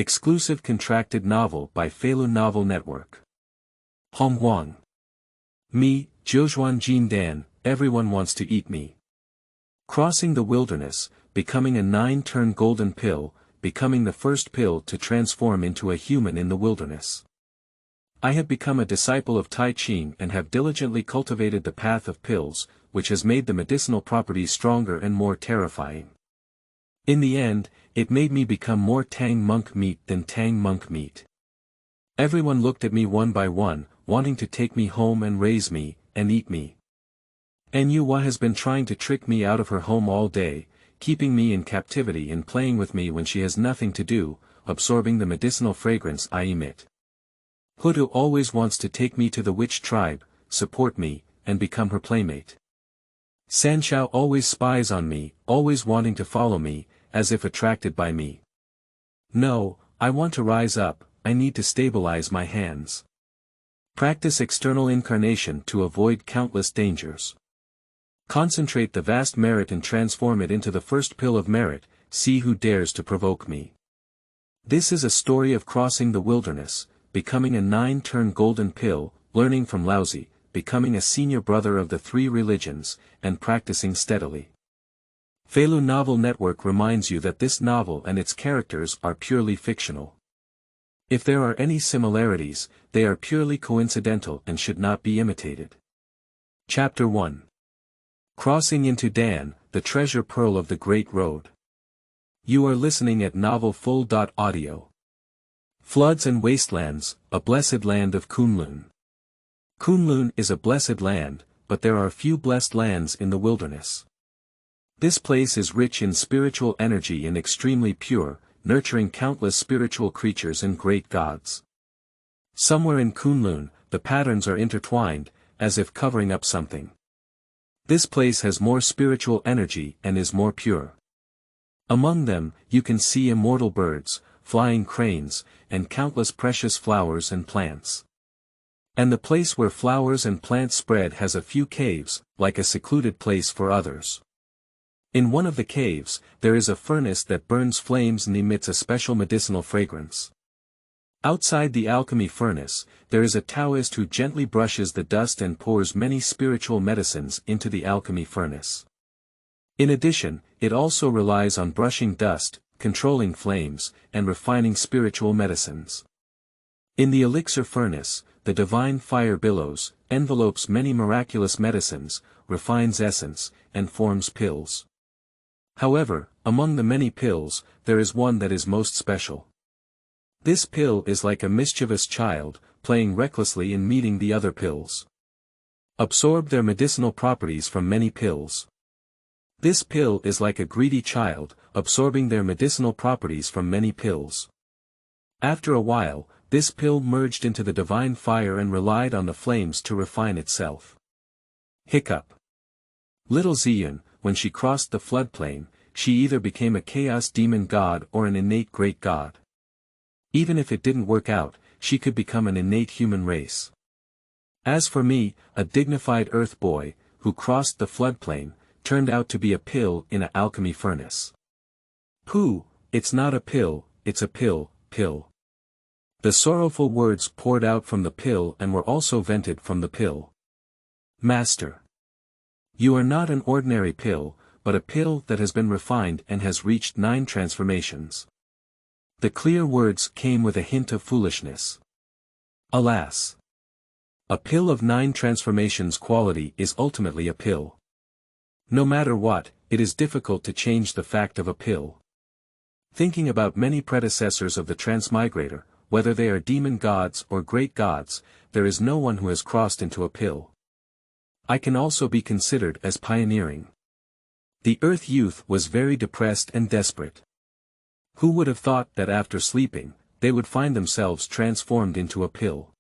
Exclusive contracted novel by Hulu Novel Network. Honghuang. Me, Jiuzhuan Jindan, everyone wants to eat me. Crossing the wilderness, becoming a 9-turn golden pill, becoming the first pill to transform into a human in the wilderness. I have become a disciple of Taiqing and have diligently cultivated the path of pills, which has made the medicinal properties stronger and more terrifying. In the end, it made me become more Tang monk meat than Tang monk meat. Everyone looked at me one by one, wanting to take me home and raise me, and eat me. Nyua has been trying to trick me out of her home all day, keeping me in captivity and playing with me when she has nothing to do, absorbing the medicinal fragrance I emit. Hulu always wants to take me to the witch tribe, support me, and become her playmate. Xianxia always spies on me, always wanting to follow me, as if attracted by me. No, I want to rise up, I need to stabilize my hands. Practice external incarnation to avoid countless dangers. Concentrate the vast merit and transform it into the first pill of merit, see who dares to provoke me. This is a story of crossing the wilderness, becoming a 9-turn golden pill, learning from Laozi, becoming a senior brother of the 3 religions, and practicing steadily. Hulu Novel Network reminds you that this novel and its characters are purely fictional. If there are any similarities, they are purely coincidental and should not be imitated. Chapter 1. Crossing into Dan, the treasure pearl of the Great Road. You are listening at novelfull.audio. Floods and wastelands, a blessed land of Kunlun. Kunlun is a blessed land, but there are few blessed lands in the wilderness. This place is rich in spiritual energy and extremely pure, nurturing countless spiritual creatures and great gods. Somewhere in Kunlun, the patterns are intertwined, as if covering up something. This place has more spiritual energy and is more pure. Among them, you can see immortal birds, flying cranes, and countless precious flowers and plants. And the place where flowers and plants spread has a few caves, like a secluded place for others. In one of the caves, there is a furnace that burns flames and emits a special medicinal fragrance. Outside the alchemy furnace, there is a Taoist who gently brushes the dust and pours many spiritual medicines into the alchemy furnace. In addition, it also relies on brushing dust, controlling flames, and refining spiritual medicines. In the elixir furnace, the divine fire billows, envelopes many miraculous medicines, refines essence, and forms pills. However, among the many pills, there is one that is most special. This pill is like a mischievous child, playing recklessly in meeting the other pills. Absorb their medicinal properties from many pills. This pill is like a greedy child, absorbing their medicinal properties from many pills. After a while, this pill merged into the divine fire and relied on the flames to refine itself. Hiccup. Little Ziyun, when she crossed the floodplain, she either became a chaos demon god or an innate great god. Even if it didn't work out, she could become an innate human race. As for me, a dignified earth boy, who crossed the floodplain, turned out to be a pill in an alchemy furnace. Pooh, it's not a pill, it's a pill, pill. The sorrowful words poured out from the pill and were also vented from the pill. Master. You are not an ordinary pill, but a pill that has been refined and has reached 9 transformations. The clear words came with a hint of foolishness. Alas! A pill of 9 transformations quality is ultimately a pill. No matter what, it is difficult to change the fact of a pill. Thinking about many predecessors of the transmigrator, whether they are demon gods or great gods, there is no one who has crossed into a pill. I can also be considered as pioneering. The Earth youth was very depressed and desperate. Who would have thought that after sleeping, they would find themselves transformed into a pill?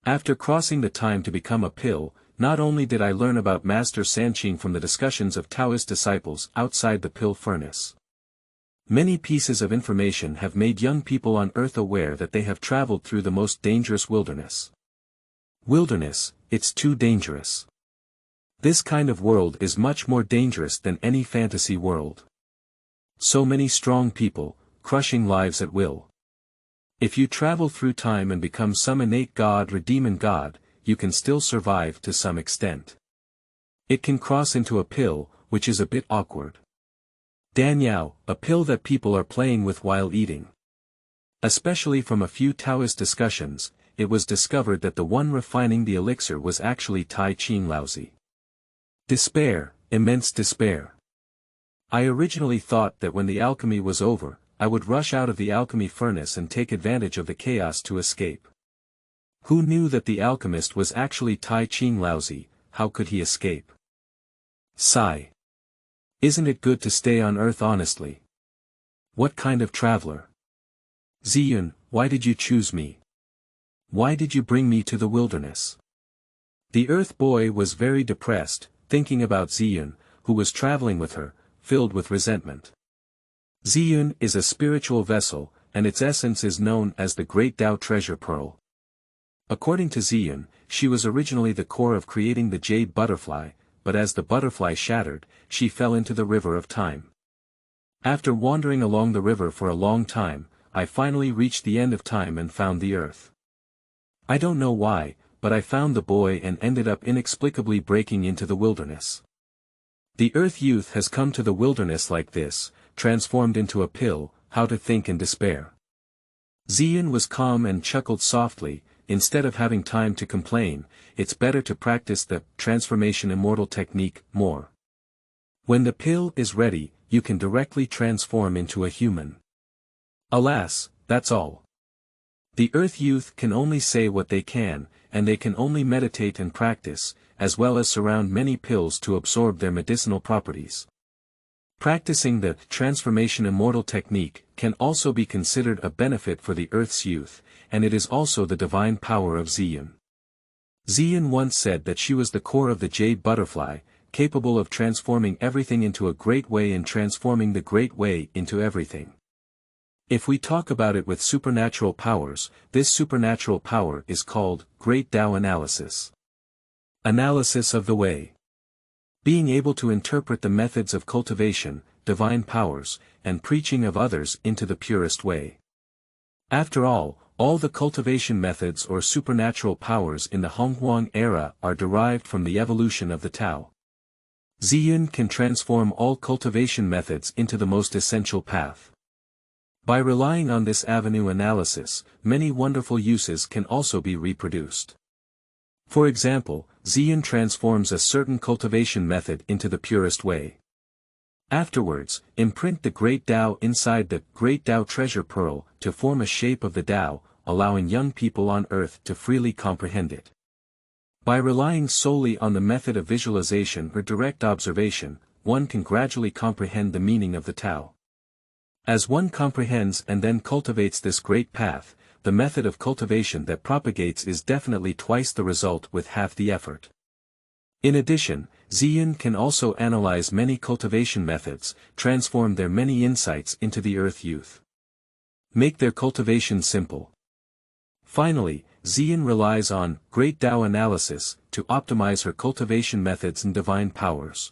After crossing the time to become a pill, not only did I learn about Master Sanqing from the discussions of Taoist disciples outside the pill furnace. Many pieces of information have made young people on Earth aware that they have traveled through the most dangerous wilderness. Wilderness, it's too dangerous. This kind of world is much more dangerous than any fantasy world. So many strong people, crushing lives at will. If you travel through time and become some innate god or demon god, you can still survive to some extent. It can cross into a pill, which is a bit awkward. Danyao, a pill that people are playing with while eating. Especially from a few Taoist discussions, it was discovered that the one refining the elixir was actually Taiqing lousy. Despair, immense despair. I originally thought that when the alchemy was over, I would rush out of the alchemy furnace and take advantage of the chaos to escape. Who knew that the alchemist was actually Taiqing lousy? How could he escape? Sigh. Isn't it good to stay on earth honestly? What kind of traveler? Ziyun, why did you choose me? Why did you bring me to the wilderness? The earth boy was very depressed, thinking about Ziyun, who was traveling with her, filled with resentment. Ziyun is a spiritual vessel, and its essence is known as the Great Tao Treasure Pearl. According to Ziyun, she was originally the core of creating the jade butterfly, but as the butterfly shattered, she fell into the river of time. After wandering along the river for a long time, I finally reached the end of time and found the earth. I don't know why, but I found the boy and ended up inexplicably breaking into the wilderness. The earth youth has come to the wilderness like this, transformed into a pill, how to think in despair. Ziyun was calm and chuckled softly. Instead of having time to complain, it's better to practice the transformation immortal technique more. When the pill is ready, you can directly transform into a human. Alas, that's all. The earth youth can only say what they can, and they can only meditate and practice, as well as surround many pills to absorb their medicinal properties. Practicing the transformation immortal technique can also be considered a benefit for the earth's youth, and it is also the divine power of Ziyun. Ziyun once said that she was the core of the jade butterfly, capable of transforming everything into a great way and transforming the great way into everything. If we talk about it with supernatural powers, this supernatural power is called Great Tao Analysis. Analysis of the way. Being able to interpret the methods of cultivation, divine powers, and preaching of others into the purest way. After all the cultivation methods or supernatural powers in the Honghuang era are derived from the evolution of the Tao. Ziyun can transform all cultivation methods into the most essential path. By relying on this avenue analysis, many wonderful uses can also be reproduced. For example, Ziyun transforms a certain cultivation method into the purest way. Afterwards, imprint the Great Tao inside the Great Tao Treasure Pearl to form a shape of the Tao, allowing young people on earth to freely comprehend it. By relying solely on the method of visualization or direct observation, one can gradually comprehend the meaning of the Tao. As one comprehends and then cultivates this great path, the method of cultivation that propagates is definitely twice the result with half the effort. In addition, Ziyun can also analyze many cultivation methods, transform their many insights into the earth youth. Make their cultivation simple. Finally, Ziyun relies on Great Tao Analysis to optimize her cultivation methods and divine powers.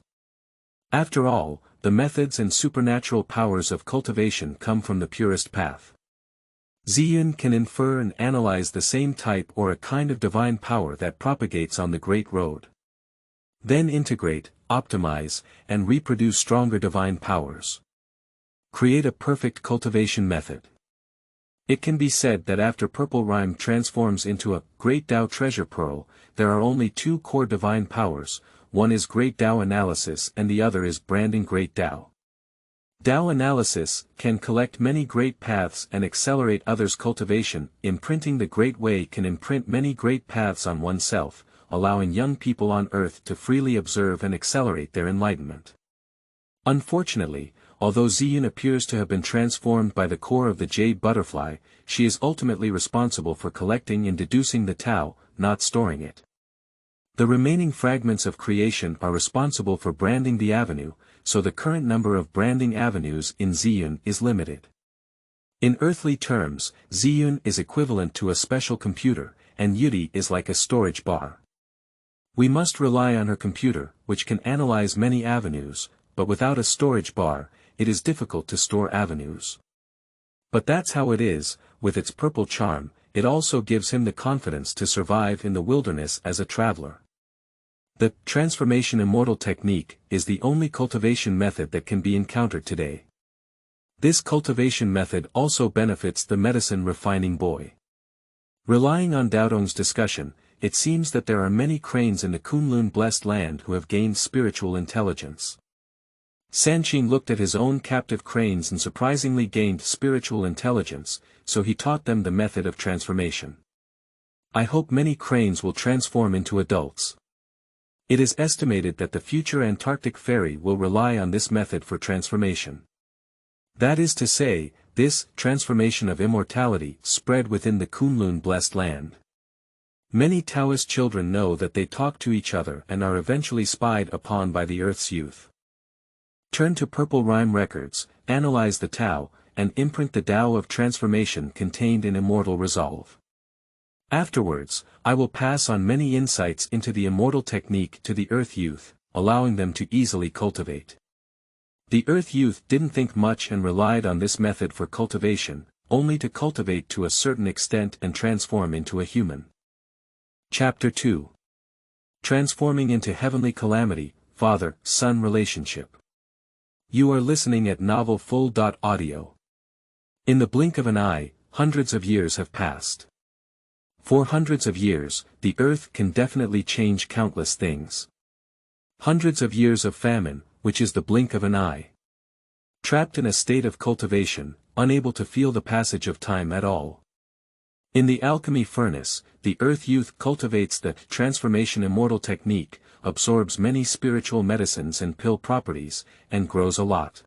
After all, the methods and supernatural powers of cultivation come from the purest path. Ziyun can infer and analyze the same type or a kind of divine power that propagates on the Great Road. Then integrate, optimize, and reproduce stronger divine powers. Create a perfect cultivation method. It can be said that after Purple Rhyme transforms into a Great Tao Treasure Pearl, there are only two core divine powers, one is Great Tao Analysis and the other is Branding Great Tao. Tao Analysis can collect many great paths and accelerate others' cultivation. Imprinting the Great Way can imprint many great paths on oneself, allowing young people on earth to freely observe and accelerate their enlightenment. Unfortunately, although Ziyun appears to have been transformed by the core of the jade butterfly, she is ultimately responsible for collecting and deducing the Tao, not storing it. The remaining fragments of creation are responsible for branding the avenue, so the current number of branding avenues in Ziyun is limited. In earthly terms, Ziyun is equivalent to a special computer, and Yudi is like a storage bar. We must rely on her computer, which can analyze many avenues, but without a storage bar, it is difficult to store avenues. But that's how it is, with its purple charm, it also gives him the confidence to survive in the wilderness as a traveler. The transformation immortal technique is the only cultivation method that can be encountered today. This cultivation method also benefits the medicine refining boy. Relying on Daodong's discussion, it seems that there are many cranes in the Kunlun blessed land who have gained spiritual intelligence. Sanqing looked at his own captive cranes and surprisingly gained spiritual intelligence, so he taught them the method of transformation. I hope many cranes will transform into adults. It is estimated that the future Antarctic fairy will rely on this method for transformation. That is to say, this transformation of immortality spread within the Kunlun blessed land. Many Taoist children know that they talk to each other and are eventually spied upon by the Earth's youth. Turn to Purple Rhyme Records, analyze the Tao, and imprint the Tao of transformation contained in Immortal Resolve. Afterwards, I will pass on many insights into the immortal technique to the Earth Youth, allowing them to easily cultivate. The Earth Youth didn't think much and relied on this method for cultivation, only to cultivate to a certain extent and transform into a human. Chapter 2. Transforming into Heavenly Calamity, Father-Son Relationship. You are listening at novelfull.audio. In the blink of an eye, hundreds of years have passed. For hundreds of years, the earth can definitely change countless things. Hundreds of years of famine, which is the blink of an eye. Trapped in a state of cultivation, unable to feel the passage of time at all. In the alchemy furnace, the earth youth cultivates the transformation immortal technique, absorbs many spiritual medicines and pill properties, and grows a lot.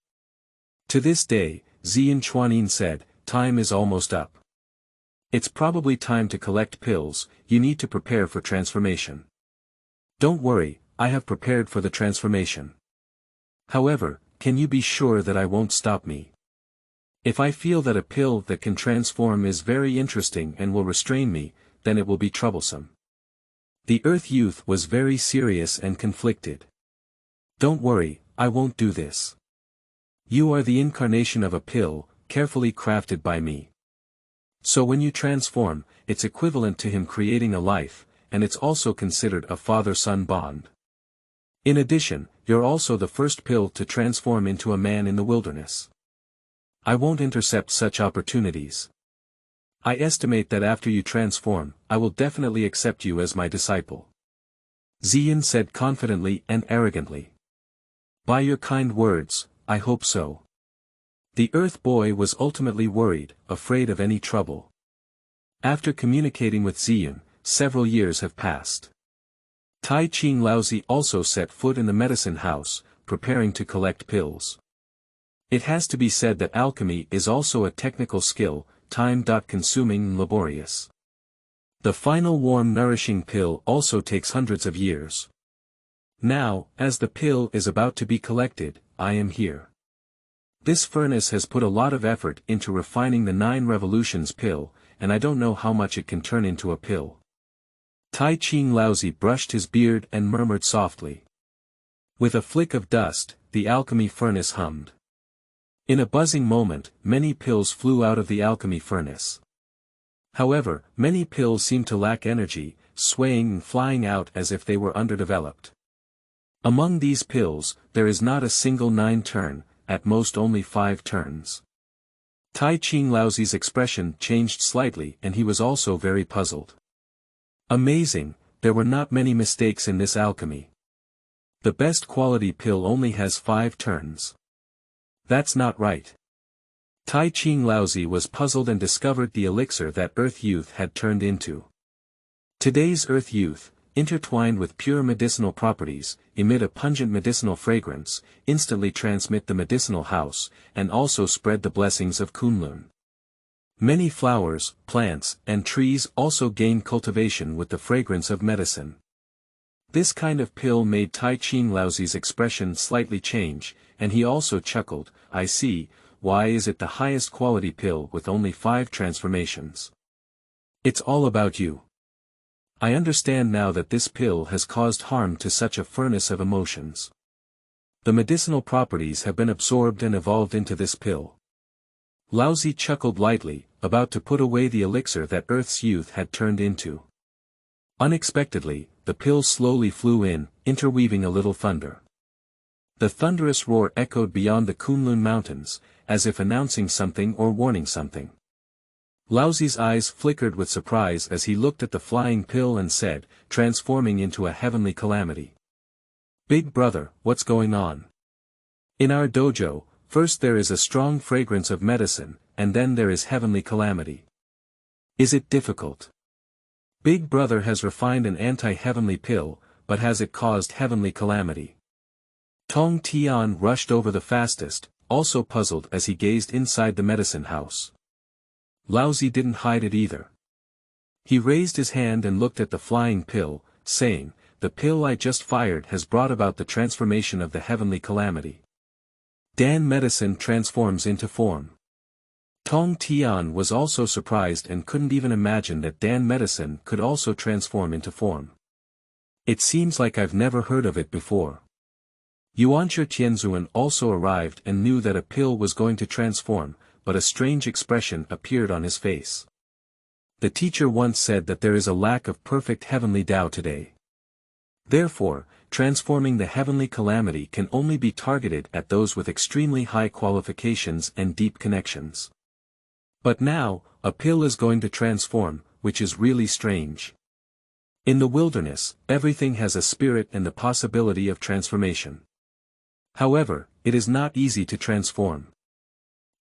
To this day, Ziyan Chuanin said, time is almost up. It's probably time to collect pills, you need to prepare for transformation. Don't worry, I have prepared for the transformation. However, can you be sure that I won't stop me? If I feel that a pill that can transform is very interesting and will restrain me, then it will be troublesome. The Earth Youth was very serious and conflicted. Don't worry, I won't do this. You are the incarnation of a pill, carefully crafted by me. So when you transform, it's equivalent to him creating a life, and it's also considered a father-son bond. In addition, you're also the first pill to transform into a man in the wilderness. I won't intercept such opportunities. I estimate that after you transform, I will definitely accept you as my disciple. Ziyan said confidently and arrogantly. By your kind words, I hope so. The Earth Boy was ultimately worried, afraid of any trouble. After communicating with Ziyan, several years have passed. Taiqing Laozi also set foot in the medicine house, preparing to collect pills. It has to be said that alchemy is also a technical skill, time-consuming and laborious. The final warm nourishing pill also takes hundreds of years. Now, as the pill is about to be collected, I am here. This furnace has put a lot of effort into refining the 9 revolutions pill, and I don't know how much it can turn into a pill. Taiqing Laozi brushed his beard and murmured softly. With a flick of dust, the alchemy furnace hummed. In a buzzing moment, many pills flew out of the alchemy furnace. However, many pills seemed to lack energy, swaying and flying out as if they were underdeveloped. Among these pills, there is not a single 9 turn, at most only 5 turns. Taiqing Laozi's expression changed slightly and he was also very puzzled. Amazing, there were not many mistakes in this alchemy. The best quality pill only has 5 turns. That's not right. Taiqing Laozi was puzzled and discovered the elixir that Earth Youth had turned into. Today's Earth Youth, intertwined with pure medicinal properties, emit a pungent medicinal fragrance, instantly transmit the medicinal house, and also spread the blessings of Kunlun. Many flowers, plants, and trees also gain cultivation with the fragrance of medicine. This kind of pill made Taiqing Laozi's expression slightly change, and he also chuckled, I see, why is it the highest quality pill with only 5 transformations? It's all about you. I understand now that this pill has caused harm to such a furnace of emotions. The medicinal properties have been absorbed and evolved into this pill. Laozi chuckled lightly, about to put away the elixir that Earth's youth had turned into. Unexpectedly, the pill slowly flew in, interweaving a little thunder. The thunderous roar echoed beyond the Kunlun mountains, as if announcing something or warning something. Laozi's eyes flickered with surprise as he looked at the flying pill and said, transforming into a heavenly calamity. "Big brother, what's going on? In our dojo, first there is a strong fragrance of medicine, and then there is heavenly calamity. Is it difficult? Big brother has refined an anti-heavenly pill, but has it caused heavenly calamity?" Tong Tian rushed over the fastest, also puzzled as he gazed inside the medicine house. Laozi didn't hide it either. He raised his hand and looked at the flying pill, saying, "The pill I just fired has brought about the transformation of the heavenly calamity. Dan medicine transforms into form." Tong Tian was also surprised and couldn't even imagine that Dan medicine could also transform into form. "It seems like I've never heard of it before." Yuanshi Tianzuan also arrived and knew that a pill was going to transform, but a strange expression appeared on his face. The teacher once said that there is a lack of perfect heavenly Tao today. Therefore, transforming the heavenly calamity can only be targeted at those with extremely high qualifications and deep connections. But now, a pill is going to transform, which is really strange. In the wilderness, everything has a spirit and the possibility of transformation. However, it is not easy to transform.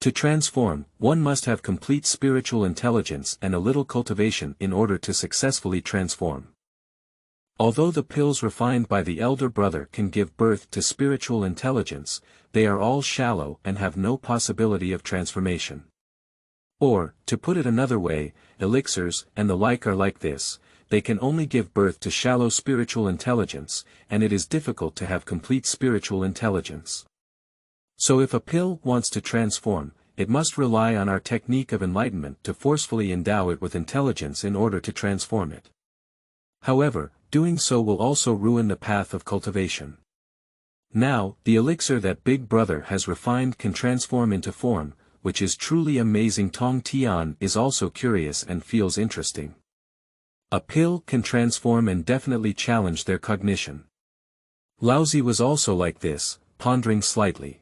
To transform, one must have complete spiritual intelligence and a little cultivation in order to successfully transform. Although the pills refined by the elder brother can give birth to spiritual intelligence, they are all shallow and have no possibility of transformation. Or, to put it another way, elixirs and the like are like this, they can only give birth to shallow spiritual intelligence, and it is difficult to have complete spiritual intelligence. So if a pill wants to transform, it must rely on our technique of enlightenment to forcefully endow it with intelligence in order to transform it. However, doing so will also ruin the path of cultivation. Now, the elixir that Big Brother has refined can transform into form, which is truly amazing. Tong Tian is also curious and feels interesting. A pill can transform and definitely challenge their cognition. Laozi was also like this, pondering slightly.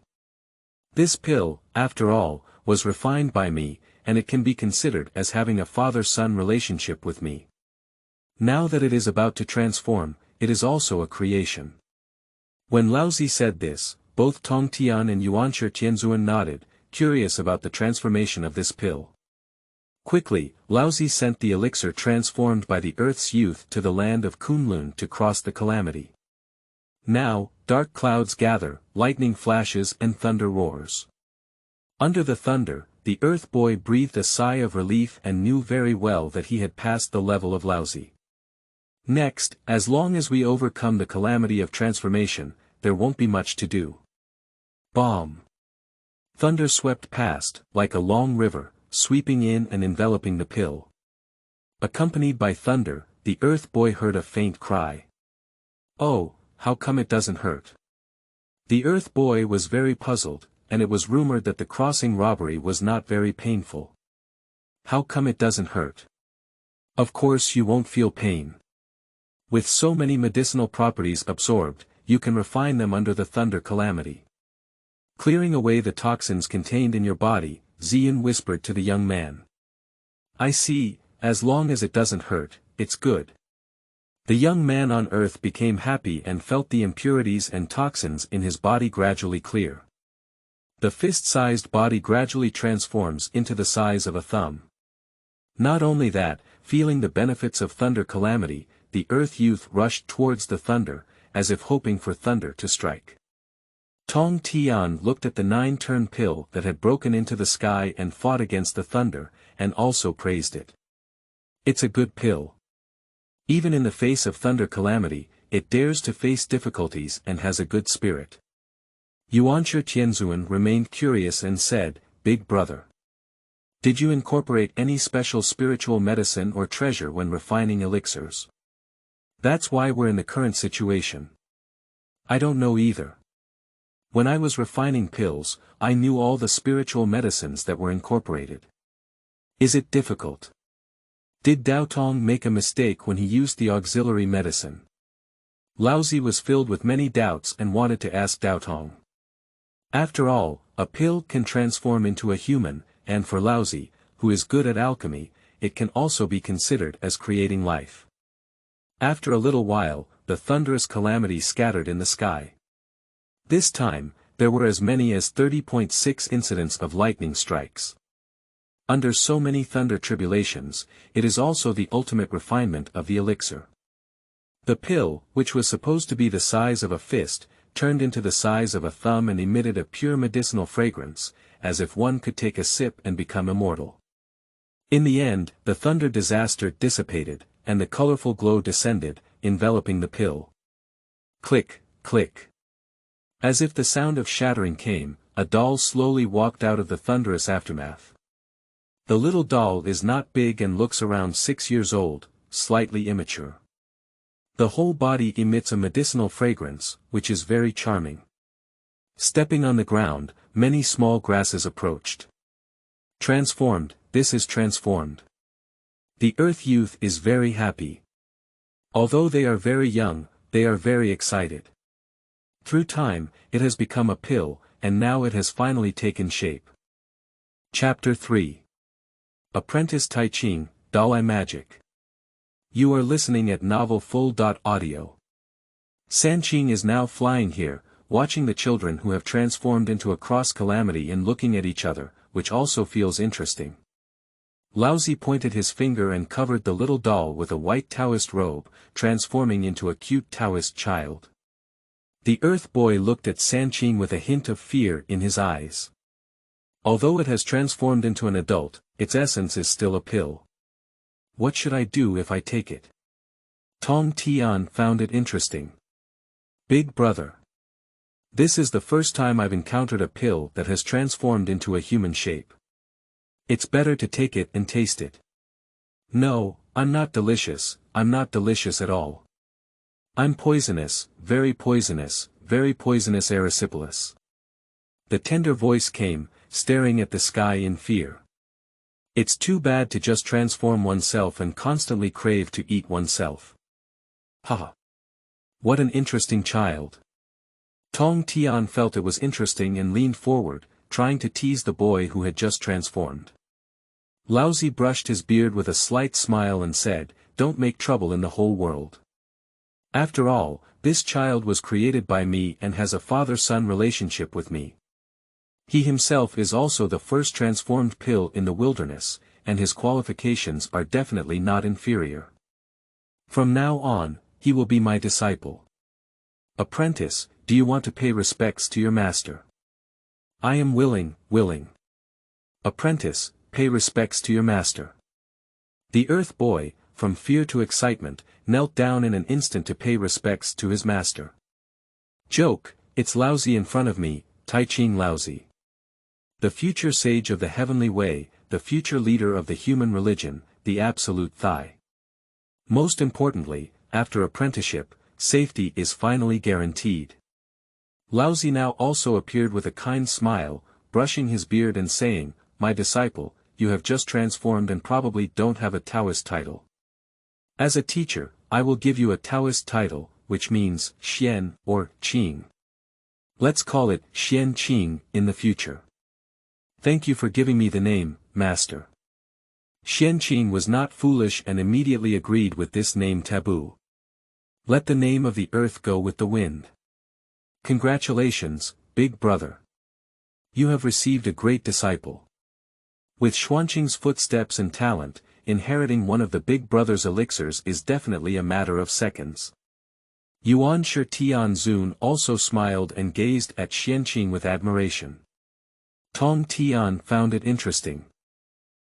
This pill, after all, was refined by me, and it can be considered as having a father-son relationship with me. Now that it is about to transform, it is also a creation. When Laozi said this, both Tong Tian and Yuanshi Tianzuan nodded, curious about the transformation of this pill. Quickly, Laozi sent the elixir transformed by the Earth's youth to the land of Kunlun to cross the calamity. Now, dark clouds gather, lightning flashes and thunder roars. Under the thunder, the Earth boy breathed a sigh of relief and knew very well that he had passed the level of Laozi. Next, as long as we overcome the calamity of transformation, there won't be much to do. Bomb! Thunder swept past, like a long river, sweeping in and enveloping the pill. Accompanied by thunder, the Earth boy heard a faint cry. "Oh, how come it doesn't hurt?" The Earth boy was very puzzled, and it was rumored that the crossing robbery was not very painful. "How come it doesn't hurt?" "Of course you won't feel pain. With so many medicinal properties absorbed, you can refine them under the thunder calamity." Clearing away the toxins contained in your body, Xian whispered to the young man. "I see, as long as it doesn't hurt, it's good." The young man on earth became happy and felt the impurities and toxins in his body gradually clear. The fist-sized body gradually transforms into the size of a thumb. Not only that, feeling the benefits of thunder calamity, the Earth youth rushed towards the thunder, as if hoping for thunder to strike. Tong Tian looked at the 9-turn pill that had broken into the sky and fought against the thunder, and also praised it. "It's a good pill. Even in the face of thunder calamity, it dares to face difficulties and has a good spirit." Yuanshi Tianzuan remained curious and said, "Big brother, did you incorporate any special spiritual medicine or treasure when refining elixirs? That's why we're in the current situation." "I don't know either. When I was refining pills, I knew all the spiritual medicines that were incorporated. Is it difficult? Did Daotong make a mistake when he used the auxiliary medicine? Laozi was filled with many doubts and wanted to ask Daotong. After all, a pill can transform into a human, and for Laozi, who is good at alchemy, it can also be considered as creating life. After a little while, the thunderous calamity scattered in the sky. This time, there were as many as 30.6 incidents of lightning strikes. Under so many thunder tribulations, it is also the ultimate refinement of the elixir. The pill, which was supposed to be the size of a fist, turned into the size of a thumb and emitted a pure medicinal fragrance, as if one could take a sip and become immortal. In the end, the thunder disaster dissipated, and the colorful glow descended, enveloping the pill. Click, click. As if the sound of shattering came, a doll slowly walked out of the thunderous aftermath. The little doll is not big and looks around 6 years old, slightly immature. The whole body emits a medicinal fragrance, which is very charming. Stepping on the ground, many small grasses approached. Transformed, this is transformed. The Earth youth is very happy. Although they are very young, they are very excited. Through time, it has become a pill, and now it has finally taken shape. Chapter 3. Apprentice Taiqing, Dalai Magic. You are listening at Novel Full.audio. Sanqing is now flying here, watching the children who have transformed into a cross calamity and looking at each other, which also feels interesting. Laozi pointed his finger and covered the little doll with a white Taoist robe, transforming into a cute Taoist child. The Earth boy looked at Sanqing with a hint of fear in his eyes. Although it has transformed into an adult, its essence is still a pill. What should I do if I take it? Tong Tian found it interesting. Big brother. This is the first time I've encountered a pill that has transformed into a human shape. It's better to take it and taste it. No, I'm not delicious at all. I'm poisonous, very poisonous erysipelas. The tender voice came, staring at the sky in fear. It's too bad to just transform oneself and constantly crave to eat oneself. Haha. What an interesting child. Tong Tian felt it was interesting and leaned forward, trying to tease the boy who had just transformed. Laozi brushed his beard with a slight smile and said, "Don't make trouble in the whole world. After all, this child was created by me and has a father-son relationship with me. He himself is also the first transformed pill in the wilderness, and his qualifications are definitely not inferior. From now on, he will be my disciple. Apprentice, do you want to pay respects to your master?" "I am willing." Apprentice, pay respects to your master. The Earth boy, from fear to excitement, knelt down in an instant to pay respects to his master. Joke, it's Laozi in front of me, Taiqing Laozi. The future sage of the heavenly way, the future leader of the human religion, the absolute Thai. Most importantly, after apprenticeship, safety is finally guaranteed. Laozi now also appeared with a kind smile, brushing his beard and saying, "My disciple, you have just transformed and probably don't have a Taoist title. As a teacher, I will give you a Taoist title, which means Xian or Qing. Let's call it Xian Qing in the future. Thank you for giving me the name, Master." Xianqing was not foolish and immediately agreed with this name taboo. Let the name of the earth go with the wind. Congratulations, big brother. You have received a great disciple. With Xuanqing's footsteps and talent, inheriting one of the big brother's elixirs is definitely a matter of seconds. Yuan Shi Tianzun also smiled and gazed at Xianqing with admiration. Tong Tian found it interesting.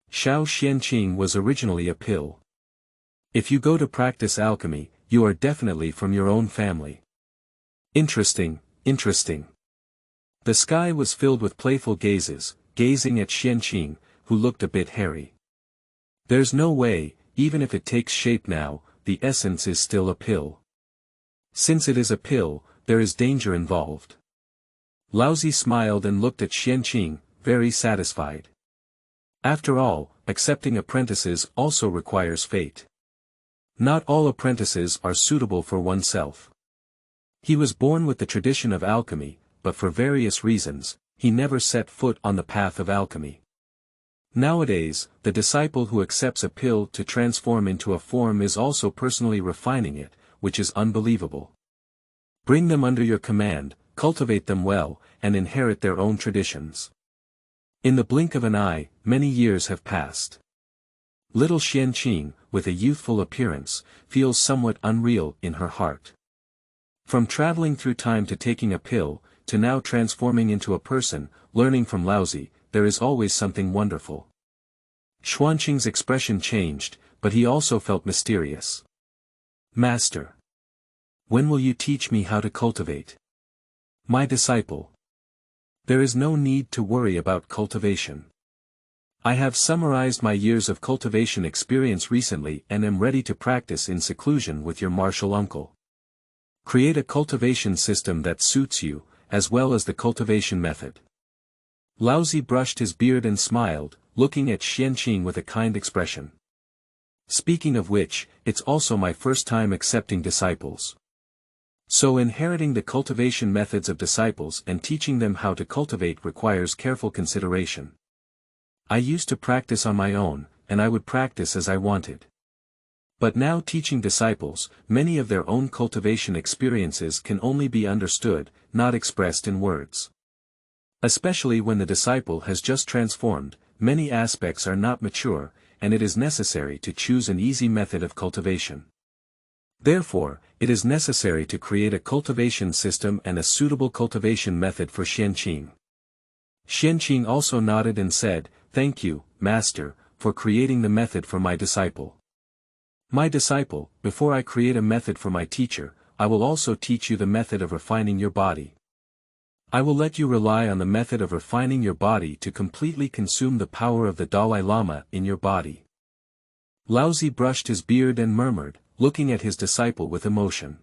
Xiao Xianqing was originally a pill. If you go to practice alchemy, you are definitely from your own family. Interesting. The sky was filled with playful gazes, gazing at Xianqing, who looked a bit hairy. There's no way, even if it takes shape now, the essence is still a pill. Since it is a pill, there is danger involved. Laozi smiled and looked at Xianxia, very satisfied. After all, accepting apprentices also requires fate. Not all apprentices are suitable for oneself. He was born with the tradition of alchemy, but for various reasons, he never set foot on the path of alchemy. Nowadays, the disciple who accepts a pill to transform into a form is also personally refining it, which is unbelievable. Bring them under your command, cultivate them well, and inherit their own traditions. In the blink of an eye, many years have passed. Little Xianxia, with a youthful appearance, feels somewhat unreal in her heart. From traveling through time to taking a pill, to now transforming into a person, learning from Laozi, there is always something wonderful. Xuanqing's expression changed, but he also felt mysterious. Master. When will you teach me how to cultivate? My disciple. There is no need to worry about cultivation. I have summarized my years of cultivation experience recently and am ready to practice in seclusion with your martial uncle. Create a cultivation system that suits you, as well as the cultivation method. Laozi brushed his beard and smiled, looking at Xianxia with a kind expression. Speaking of which, it's also my first time accepting disciples. So inheriting the cultivation methods of disciples and teaching them how to cultivate requires careful consideration. I used to practice on my own, and I would practice as I wanted. But now teaching disciples, many of their own cultivation experiences can only be understood, not expressed in words. Especially when the disciple has just transformed, many aspects are not mature, and it is necessary to choose an easy method of cultivation. Therefore, it is necessary to create a cultivation system and a suitable cultivation method for Xianxia. Xianxia also nodded and said, "Thank you, Master, for creating the method for my disciple. My disciple, before I create a method for my teacher, I will also teach you the method of refining your body. I will let you rely on the method of refining your body to completely consume the power of the Dalai Lama in your body." Laozi brushed his beard and murmured, looking at his disciple with emotion.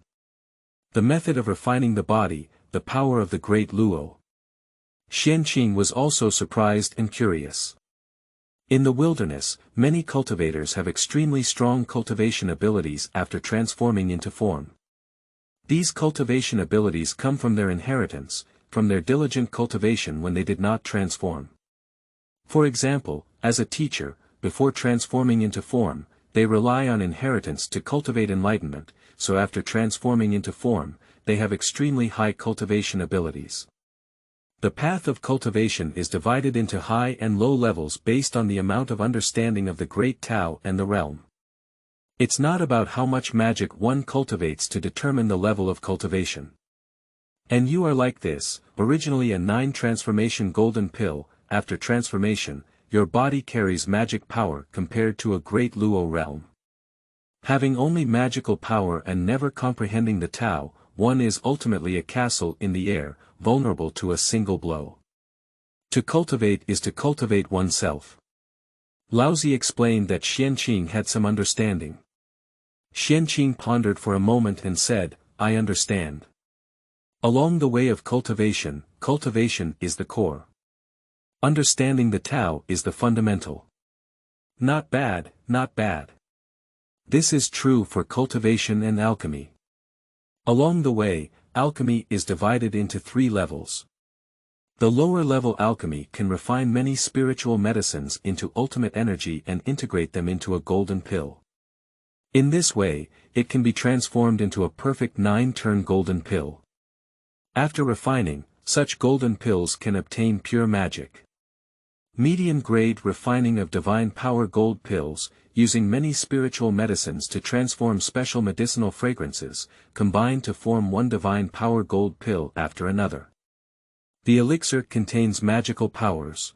The method of refining the body, the power of the great Luo. Xianxia was also surprised and curious. In the wilderness, many cultivators have extremely strong cultivation abilities after transforming into form. These cultivation abilities come from their inheritance, from their diligent cultivation when they did not transform. For example, as a teacher, before transforming into form, they rely on inheritance to cultivate enlightenment, so after transforming into form, they have extremely high cultivation abilities. The path of cultivation is divided into high and low levels based on the amount of understanding of the great Tao and the realm. It's not about how much magic one cultivates to determine the level of cultivation. And you are like this, originally a 9 transformation golden pill, after transformation, your body carries magic power compared to a great Luo realm. Having only magical power and never comprehending the Tao, one is ultimately a castle in the air, vulnerable to a single blow. To cultivate is to cultivate oneself. Laozi explained that Xianxia had some understanding. Xianxia pondered for a moment and said, "I understand. Along the way of cultivation, cultivation is the core. Understanding the Tao is the fundamental. Not bad, not bad. This is true for cultivation and alchemy. Along the way, alchemy is divided into 3 levels. The lower level alchemy can refine many spiritual medicines into ultimate energy and integrate them into a golden pill. In this way, it can be transformed into a perfect 9-turn golden pill. After refining, such golden pills can obtain pure magic. Medium-grade refining of divine power gold pills, using many spiritual medicines to transform special medicinal fragrances, combine to form one divine power gold pill after another. The elixir contains magical powers.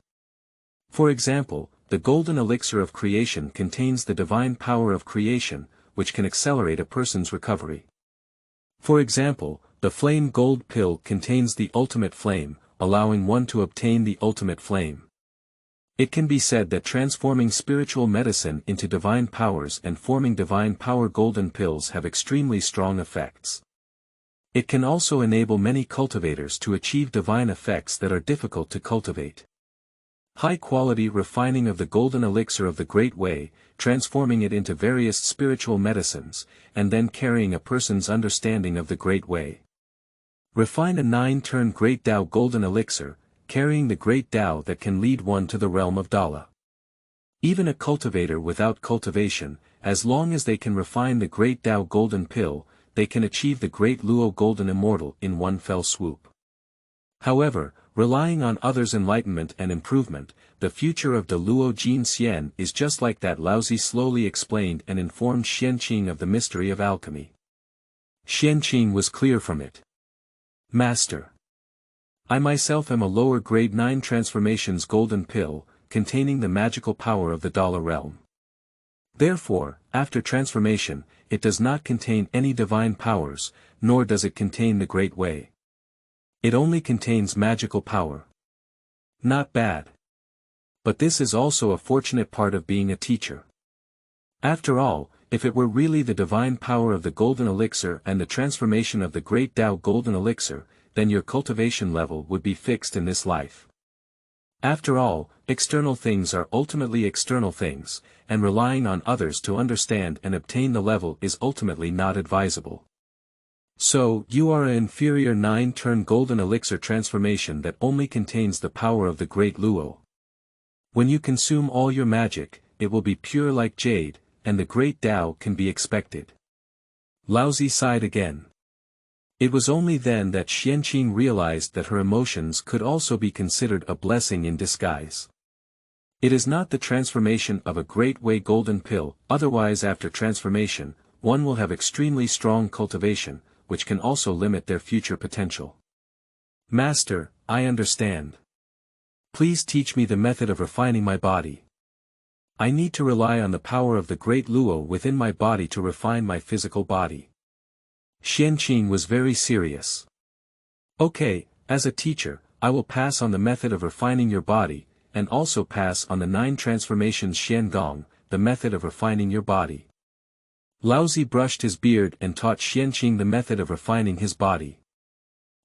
For example, the golden elixir of creation contains the divine power of creation, which can accelerate a person's recovery. For example, the flame gold pill contains the ultimate flame, allowing one to obtain the ultimate flame. It can be said that transforming spiritual medicine into divine powers and forming divine power golden pills have extremely strong effects. It can also enable many cultivators to achieve divine effects that are difficult to cultivate. High-quality refining of the golden elixir of the Great Way, transforming it into various spiritual medicines, and then carrying a person's understanding of the Great Way. Refine a 9-turn Great Tao golden elixir, carrying the Great Tao that can lead one to the realm of Dalai. Even a cultivator without cultivation, as long as they can refine the Great Tao golden pill, they can achieve the Great Luo golden immortal in one fell swoop. However, relying on others' enlightenment and improvement, the future of the Luo Jin Xian is just like that. Laozi slowly explained and informed Xianxia of the mystery of alchemy. Xianxia was clear from it. Master. I myself am a lower grade 9 transformations golden pill, containing the magical power of the Dalai realm. Therefore, after transformation, it does not contain any divine powers, nor does it contain the Great Way. It only contains magical power. Not bad. But this is also a fortunate part of being a teacher. After all, if it were really the divine power of the golden elixir and the transformation of the Great Tao golden elixir, then your cultivation level would be fixed in this life. After all, external things are ultimately external things, and relying on others to understand and obtain the level is ultimately not advisable. So, you are an inferior 9-turn golden elixir transformation that only contains the power of the Great Luo. When you consume all your magic, it will be pure like jade, and the Great Tao can be expected. Laozi sighed again. It was only then that Xianxia realized that her emotions could also be considered a blessing in disguise. It is not the transformation of a Great Way golden pill, otherwise after transformation, one will have extremely strong cultivation, which can also limit their future potential. Master, I understand. Please teach me the method of refining my body. I need to rely on the power of the Great Luo within my body to refine my physical body. Xianxia was very serious. Okay, as a teacher, I will pass on the method of refining your body, and also pass on the 9 transformations Xiangong, the method of refining your body. Laozi brushed his beard and taught Xianxia the method of refining his body.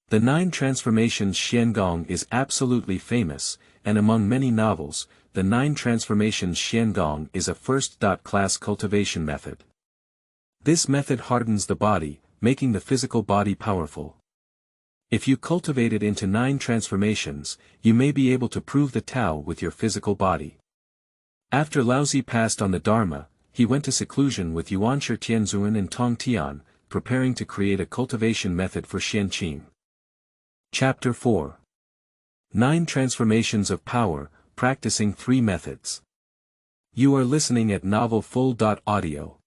The 9 transformations Xiangong is absolutely famous, and among many novels, the 9 transformations Xiangong is a first-class cultivation method. This method hardens the body, making the physical body powerful. If you cultivate it into 9 transformations, you may be able to prove the Tao with your physical body. After Laozi passed on the Dharma, he went to seclusion with Yuanshi Tianzuan and Tong Tian, preparing to create a cultivation method for Xianxia. Chapter 4. 9 Transformations of Power, Practicing 3 Methods. You are listening at novelfull.audio.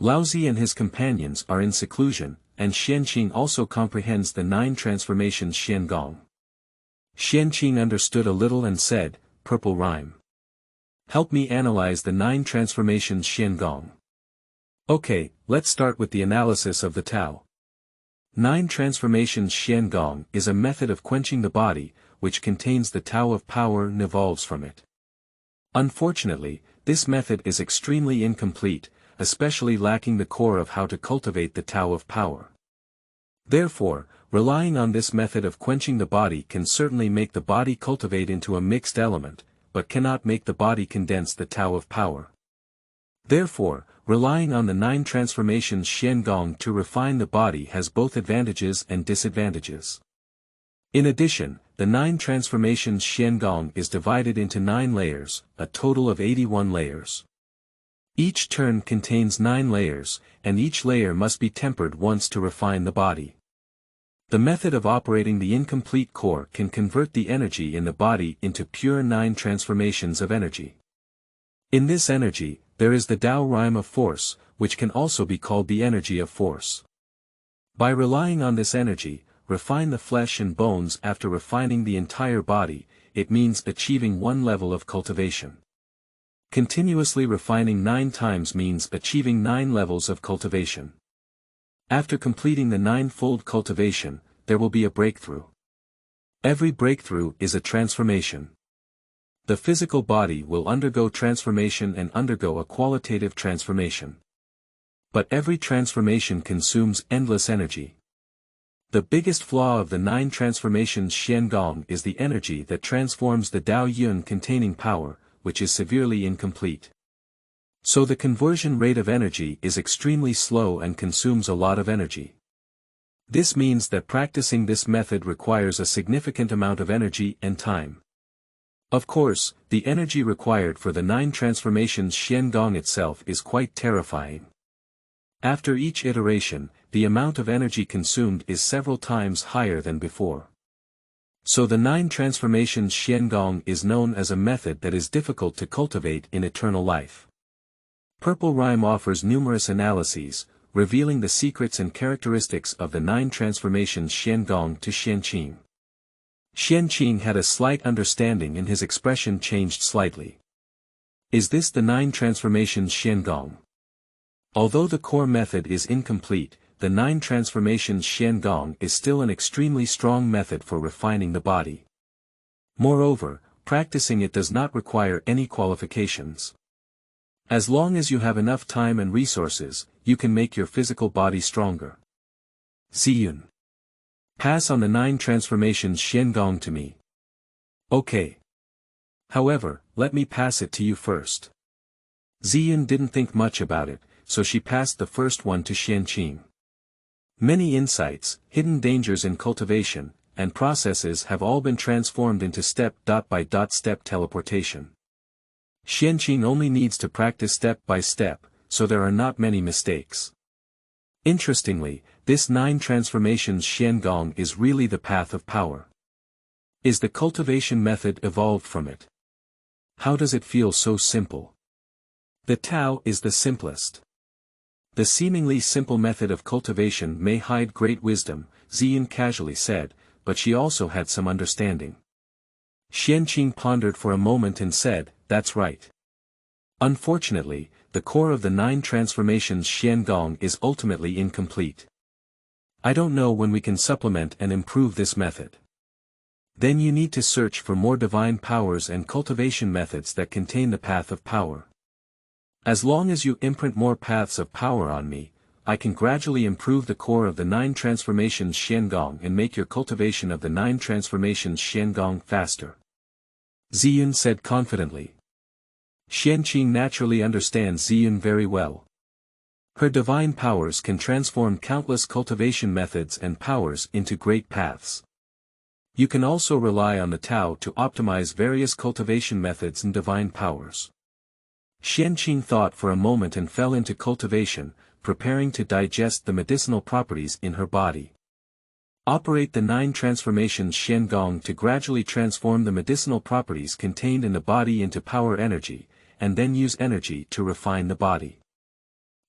Laozi and his companions are in seclusion, and Xianxia also comprehends the 9 transformations Xiangong. Xianxia understood a little and said, "Purple rhyme. Help me analyze the 9 transformations Xiangong." Okay, let's start with the analysis of the Tao. 9 transformations Xiangong is a method of quenching the body, which contains the Tao of power and evolves from it. Unfortunately, this method is extremely incomplete, especially lacking the core of how to cultivate the Tao of power. Therefore, relying on this method of quenching the body can certainly make the body cultivate into a mixed element, but cannot make the body condense the Tao of power. Therefore, relying on the 9 transformations Xiangong to refine the body has both advantages and disadvantages. In addition, the 9 transformations Xiangong is divided into 9 layers, a total of 81 layers. Each turn contains 9 layers, and each layer must be tempered once to refine the body. The method of operating the incomplete core can convert the energy in the body into pure 9 transformations of energy. In this energy, there is the Tao rhyme of force, which can also be called the energy of force. By relying on this energy, refine the flesh and bones. After refining the entire body, it means achieving one level of cultivation. Continuously refining 9 times means achieving 9 levels of cultivation. After completing the 9-fold cultivation, there will be a breakthrough. Every breakthrough is a transformation. The physical body will undergo transformation and undergo a qualitative transformation. But every transformation consumes endless energy. The biggest flaw of the 9 transformations Xiangong is the energy that transforms the Dao Yun containing power, which is severely incomplete. So the conversion rate of energy is extremely slow and consumes a lot of energy. This means that practicing this method requires a significant amount of energy and time. Of course, the energy required for the 9 transformations Xiangong itself is quite terrifying. After each iteration, the amount of energy consumed is several times higher than before. So the 9 transformations Xiangong is known as a method that is difficult to cultivate in eternal life. Purple Rhyme offers numerous analyses, revealing the secrets and characteristics of the 9 transformations Xiangong to Xianqing. Xianqing had a slight understanding and his expression changed slightly. Is this the 9 transformations Xiangong? Although the core method is incomplete, the 9 transformations Xiangong is still an extremely strong method for refining the body. Moreover, practicing it does not require any qualifications. As long as you have enough time and resources, you can make your physical body stronger. Ziyun. Pass on the 9 transformations Xiangong to me. Okay. However, let me pass it to you first. Ziyun didn't think much about it, so she passed the first one to Xianqing. Many insights, hidden dangers in cultivation, and processes have all been transformed into step-by-step teleportation. Xianqing only needs to practice step by step, so there are not many mistakes. Interestingly, this 9 transformations Xiangong is really the path of power. Is the cultivation method evolved from it? How does it feel so simple? The Tao is the simplest. The seemingly simple method of cultivation may hide great wisdom, Ziyun casually said, but she also had some understanding. Xianqing pondered for a moment and said, that's right. Unfortunately, the core of the 9 transformations Xiangong is ultimately incomplete. I don't know when we can supplement and improve this method. Then you need to search for more divine powers and cultivation methods that contain the path of power. As long as you imprint more paths of power on me, I can gradually improve the core of the 9 transformations Xiangong and make your cultivation of the 9 transformations Xiangong faster. Ziyun said confidently. Xianqing naturally understands Ziyun very well. Her divine powers can transform countless cultivation methods and powers into great paths. You can also rely on the Tao to optimize various cultivation methods and divine powers. Xianqing thought for a moment and fell into cultivation, preparing to digest the medicinal properties in her body. Operate the 9 transformations Xiangong to gradually transform the medicinal properties contained in the body into power energy, and then use energy to refine the body.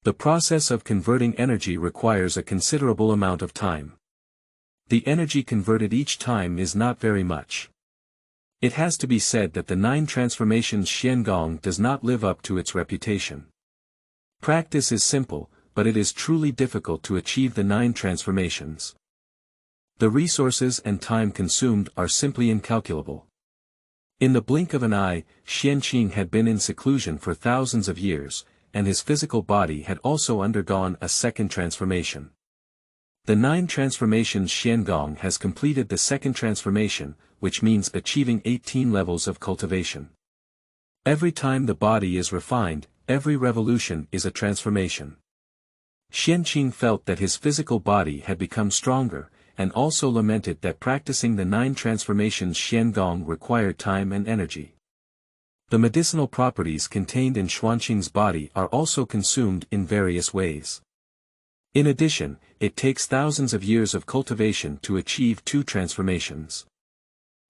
The process of converting energy requires a considerable amount of time. The energy converted each time is not very much. It has to be said that the 9 transformations Xiangong does not live up to its reputation. Practice is simple, but it is truly difficult to achieve the 9 transformations. The resources and time consumed are simply incalculable. In the blink of an eye, Xianqing had been in seclusion for thousands of years, and his physical body had also undergone a second transformation. The 9 transformations Xiangong has completed the second transformation, which means achieving 18 levels of cultivation. Every time the body is refined, every revolution is a transformation. Xianqing felt that his physical body had become stronger, and also lamented that practicing the 9 transformations Xiangong required time and energy. The medicinal properties contained in Xuanqing's body are also consumed in various ways. In addition, it takes thousands of years of cultivation to achieve 2 transformations.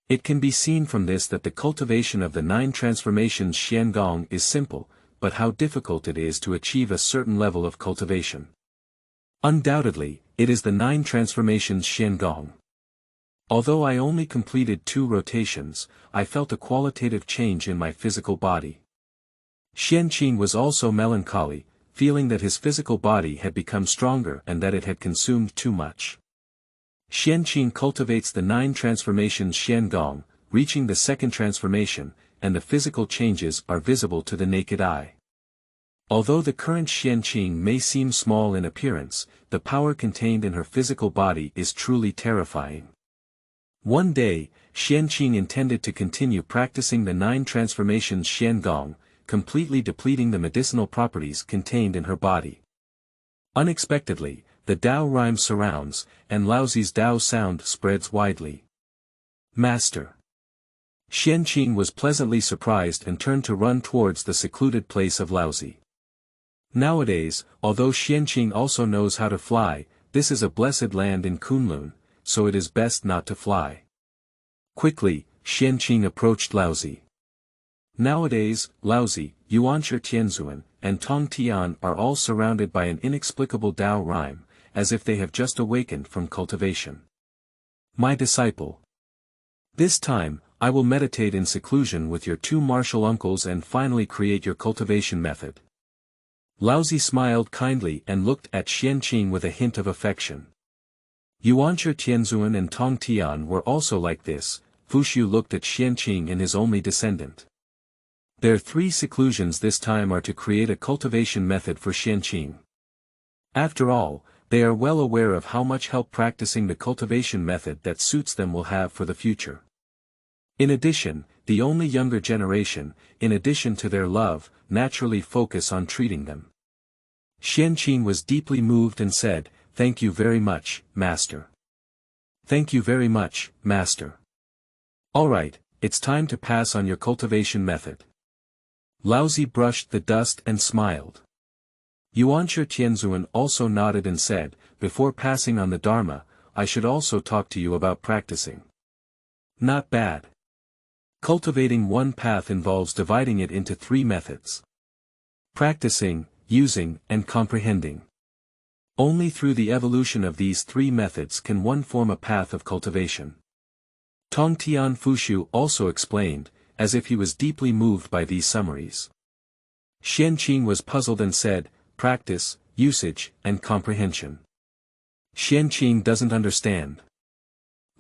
It can be seen from this that the cultivation of the 9 transformations Xiangong is simple, but how difficult it is to achieve a certain level of cultivation. Undoubtedly, it is the 9 transformations Xiangong. Although I only completed 2 rotations, I felt a qualitative change in my physical body. Xianqing was also melancholy, feeling that his physical body had become stronger and that it had consumed too much. Xianqing cultivates the 9 transformations Xiangong, reaching the second transformation, and the physical changes are visible to the naked eye. Although the current Xianqing may seem small in appearance, the power contained in her physical body is truly terrifying. One day, Xianqing intended to continue practicing the 9 transformations Xiangong, completely depleting the medicinal properties contained in her body. Unexpectedly, the Tao rhyme surrounds, and Laozi's Tao sound spreads widely. Master. Xianqing was pleasantly surprised and turned to run towards the secluded place of Laozi. Nowadays, although Xianqing also knows how to fly, this is a blessed land in Kunlun, so it is best not to fly. Quickly, Xianqing approached Laozi. Nowadays, Laozi, Yuanshi Tianzuan, and Tong Tian are all surrounded by an inexplicable Tao rhyme, as if they have just awakened from cultivation. My disciple. This time, I will meditate in seclusion with your 2 martial uncles and finally create your cultivation method. Laozi smiled kindly and looked at Xianqing with a hint of affection. Yuanshi Tianzuan and Tong Tian were also like this. Fuxiu looked at Xianqing and his only descendant. Their 3 seclusions this time are to create a cultivation method for Xianqing. After all, they are well aware of how much help practicing the cultivation method that suits them will have for the future. In addition, the only younger generation, in addition to their love, naturally focus on treating them. Xianqing was deeply moved and said, "Thank you very much, Master." "Thank you very much, Master." "Alright, it's time to pass on your cultivation method." Laozi brushed the dust and smiled. Yuanshi Tianzuan also nodded and said, "Before passing on the Dharma, I should also talk to you about practicing." Not bad. Cultivating one path involves dividing it into 3 methods. Practicing, using, and comprehending. Only through the evolution of these 3 methods can one form a path of cultivation. Tong Tian Fuxiu also explained, as if he was deeply moved by these summaries. Xianqing was puzzled and said, "Practice, usage, and comprehension. Xianqing doesn't understand."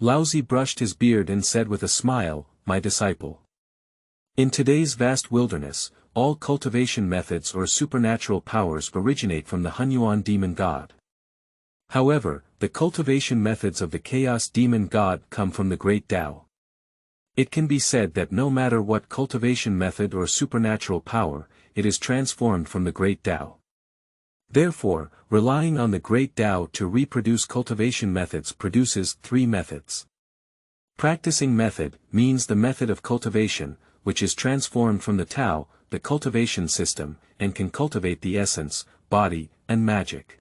Laozi brushed his beard and said with a smile, "My disciple. In today's vast wilderness, all cultivation methods or supernatural powers originate from the Honghuang demon god. However, the cultivation methods of the chaos demon god come from the great Tao. It can be said that no matter what cultivation method or supernatural power, it is transformed from the great Tao. Therefore, relying on the great Tao to reproduce cultivation methods produces 3 methods. Practicing method means the method of cultivation, which is transformed from the Tao, the cultivation system, and can cultivate the essence, body, and magic.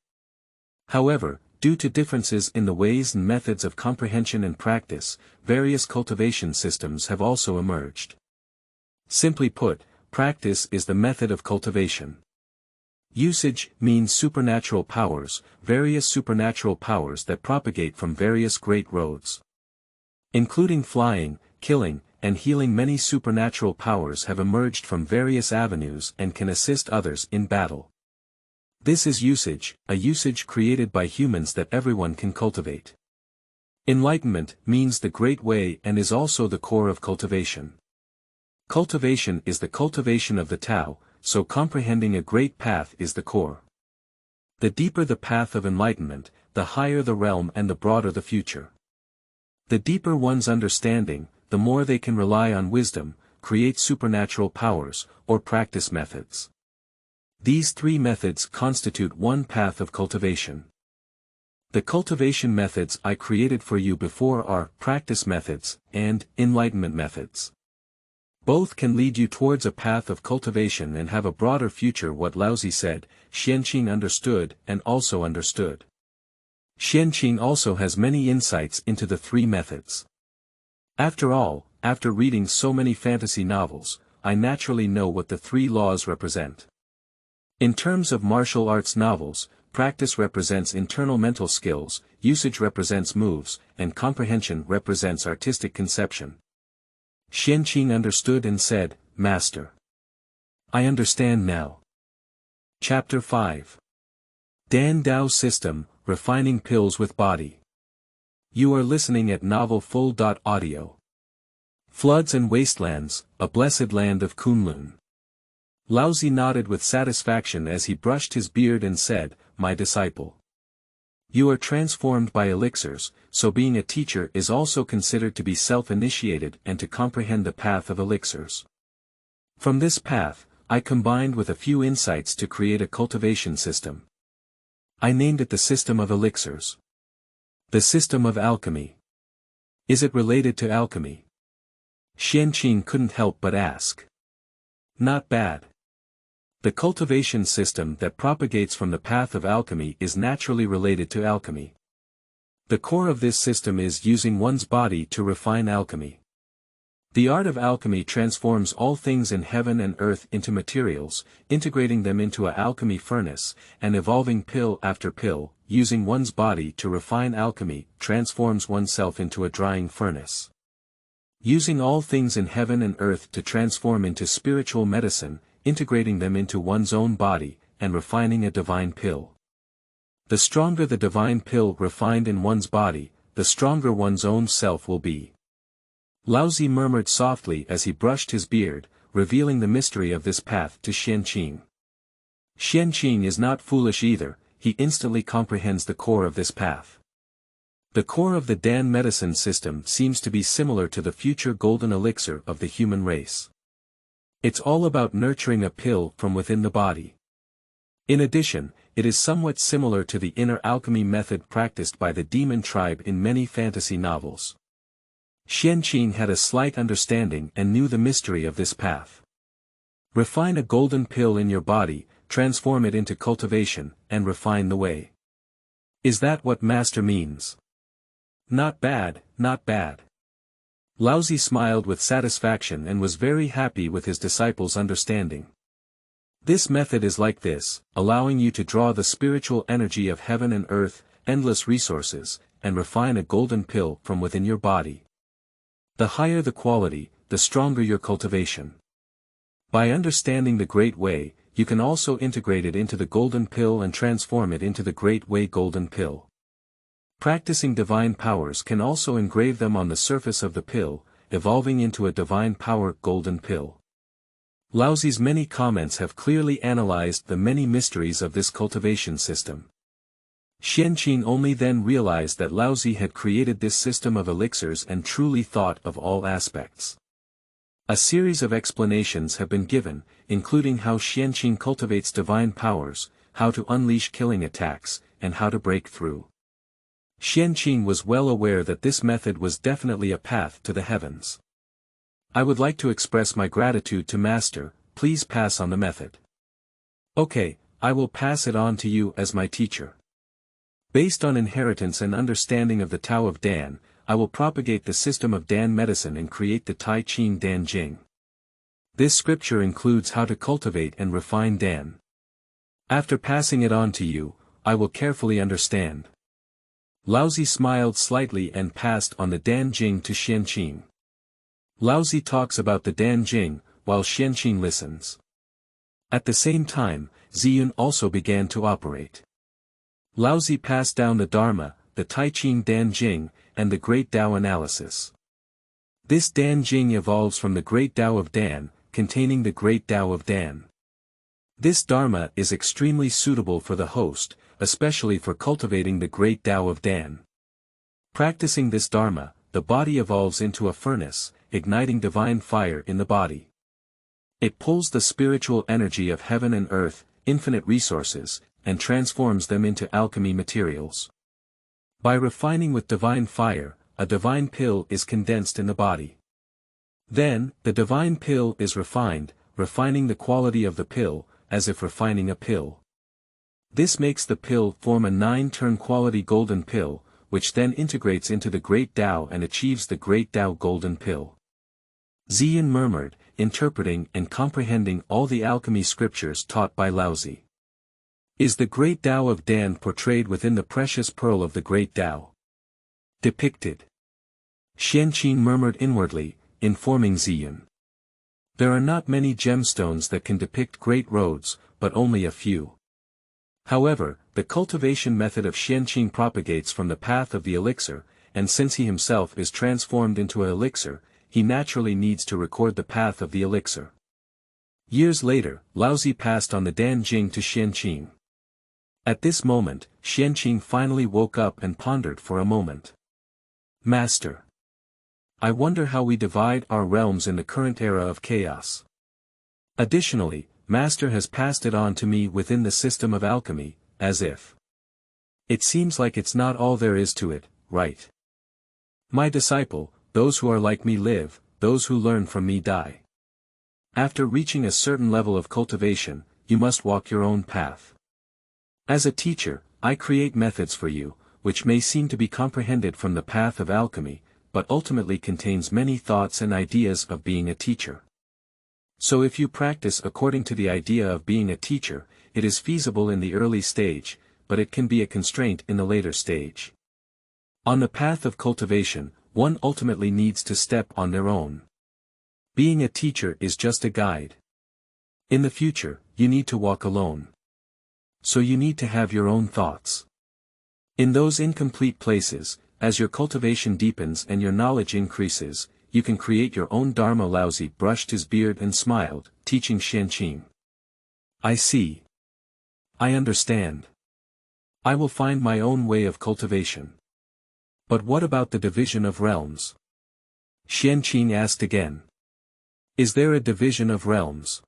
However, due to differences in the ways and methods of comprehension and practice, various cultivation systems have also emerged. Simply put, practice is the method of cultivation. Usage means supernatural powers, various supernatural powers that propagate from various great roads. Including flying, killing, and healing. Many supernatural powers have emerged from various avenues and can assist others in battle. This is usage, a usage created by humans that everyone can cultivate. Enlightenment means the great way and is also the core of cultivation. Cultivation is the cultivation of the Tao, so comprehending a great path is the core. The deeper the path of enlightenment, the higher the realm and the broader the future. The deeper one's understanding, the more they can rely on wisdom, create supernatural powers, or practice methods. These 3 methods constitute one path of cultivation. The cultivation methods I created for you before are practice methods and enlightenment methods. Both can lead you towards a path of cultivation and have a broader future. What Laozi said, Xianqing understood and also understood. Xianqing also has many insights into the 3 methods. After all, after reading so many fantasy novels, I naturally know what the 3 laws represent. In terms of martial arts novels, practice represents internal mental skills, usage represents moves, and comprehension represents artistic conception. Xianqing understood and said, "Master. I understand now." Chapter 5. Dan Dao System, Refining Pills with Body. You are listening at Novel Full. Audio. Floods and Wastelands, a Blessed Land of Kunlun. Laozi nodded with satisfaction as he brushed his beard and said, "My disciple. You are transformed by elixirs, so being a teacher is also considered to be self-initiated and to comprehend the path of elixirs. From this path, I combined with a few insights to create a cultivation system. I named it the system of elixirs. The system of alchemy. Is it related to alchemy?" Xianxia couldn't help but ask. "Not bad. The cultivation system that propagates from the path of alchemy is naturally related to alchemy. The core of this system is using one's body to refine alchemy. The art of alchemy transforms all things in heaven and earth into materials, integrating them into an alchemy furnace, and evolving pill after pill, using one's body to refine alchemy, transforms oneself into a drying furnace. Using all things in heaven and earth to transform into spiritual medicine, integrating them into one's own body, and refining a divine pill. The stronger the divine pill refined in one's body, the stronger one's own self will be." Laozi murmured softly as he brushed his beard, revealing the mystery of this path to Xianxia. Xianxia is not foolish either, he instantly comprehends the core of this path. The core of the Dan medicine system seems to be similar to the future golden elixir of the human race. It's all about nurturing a pill from within the body. In addition, it is somewhat similar to the inner alchemy method practiced by the demon tribe in many fantasy novels. Xianxia had a slight understanding and knew the mystery of this path. Refine a golden pill in your body, transform it into cultivation, and refine the way. Is that what Master means? Not bad, not bad. Laozi smiled with satisfaction and was very happy with his disciple's understanding. This method is like this, allowing you to draw the spiritual energy of heaven and earth, endless resources, and refine a golden pill from within your body. The higher the quality, the stronger your cultivation. By understanding the Great Way, you can also integrate it into the golden pill and transform it into the Great Way golden pill. Practicing divine powers can also engrave them on the surface of the pill, evolving into a divine power golden pill. Laozi's many comments have clearly analyzed the many mysteries of this cultivation system. Xianxia only then realized that Laozi had created this system of elixirs and truly thought of all aspects. A series of explanations have been given, including how Xianxia cultivates divine powers, how to unleash killing attacks, and how to break through. Xianxia was well aware that this method was definitely a path to the heavens. "I would like to express my gratitude to Master, please pass on the method." "Okay, I will pass it on to you as my teacher. Based on inheritance and understanding of the Tao of Dan, I will propagate the system of Dan medicine and create the Taiqing Dan Jing. This scripture includes how to cultivate and refine Dan. After passing it on to you, I will carefully understand." Laozi smiled slightly and passed on the Dan Jing to Xianxia. Laozi talks about the Dan Jing, while Xianxia listens. At the same time, Ziyun also began to operate. Laozi passed down the Dharma, the Taiqing Dan Jing, and the Great Tao analysis. This Dan Jing evolves from the Great Tao of Dan, containing the Great Tao of Dan. This Dharma is extremely suitable for the host, especially for cultivating the Great Tao of Dan. Practicing this Dharma, the body evolves into a furnace, igniting divine fire in the body. It pulls the spiritual energy of heaven and earth, infinite resources, and transforms them into alchemy materials. By refining with divine fire, a divine pill is condensed in the body. Then, the divine pill is refined, refining the quality of the pill, as if refining a pill. This makes the pill form a 9-turn quality golden pill, which then integrates into the Great Tao and achieves the Great Tao golden pill. Ziyun murmured, interpreting and comprehending all the alchemy scriptures taught by Laozi. Is the Great Tao of Dan portrayed within the precious pearl of the Great Tao? Depicted. Xianxia murmured inwardly, informing Ziyun. There are not many gemstones that can depict great roads, but only a few. However, the cultivation method of Xianxia propagates from the path of the elixir, and since he himself is transformed into an elixir, he naturally needs to record the path of the elixir. Years later, Laozi passed on the Dan Jing to Xianqing. At this moment, Xianqing finally woke up and pondered for a moment. Master. I wonder how we divide our realms in the current era of chaos. Additionally, Master has passed it on to me within the system of alchemy, as if. It seems like it's not all there is to it, right? My disciple, those who are like me live, those who learn from me die. After reaching a certain level of cultivation, you must walk your own path. As a teacher, I create methods for you, which may seem to be comprehended from the path of alchemy, but ultimately contains many thoughts and ideas of being a teacher. So if you practice according to the idea of being a teacher, it is feasible in the early stage, but it can be a constraint in the later stage. On the path of cultivation, one ultimately needs to step on their own. Being a teacher is just a guide. In the future, you need to walk alone. So you need to have your own thoughts. In those incomplete places, as your cultivation deepens and your knowledge increases, you can create your own Dharma. Laozi brushed his beard and smiled, teaching Xianqing. I see. I understand. I will find my own way of cultivation. But what about the division of realms? Xianqing asked again. Is there a division of realms?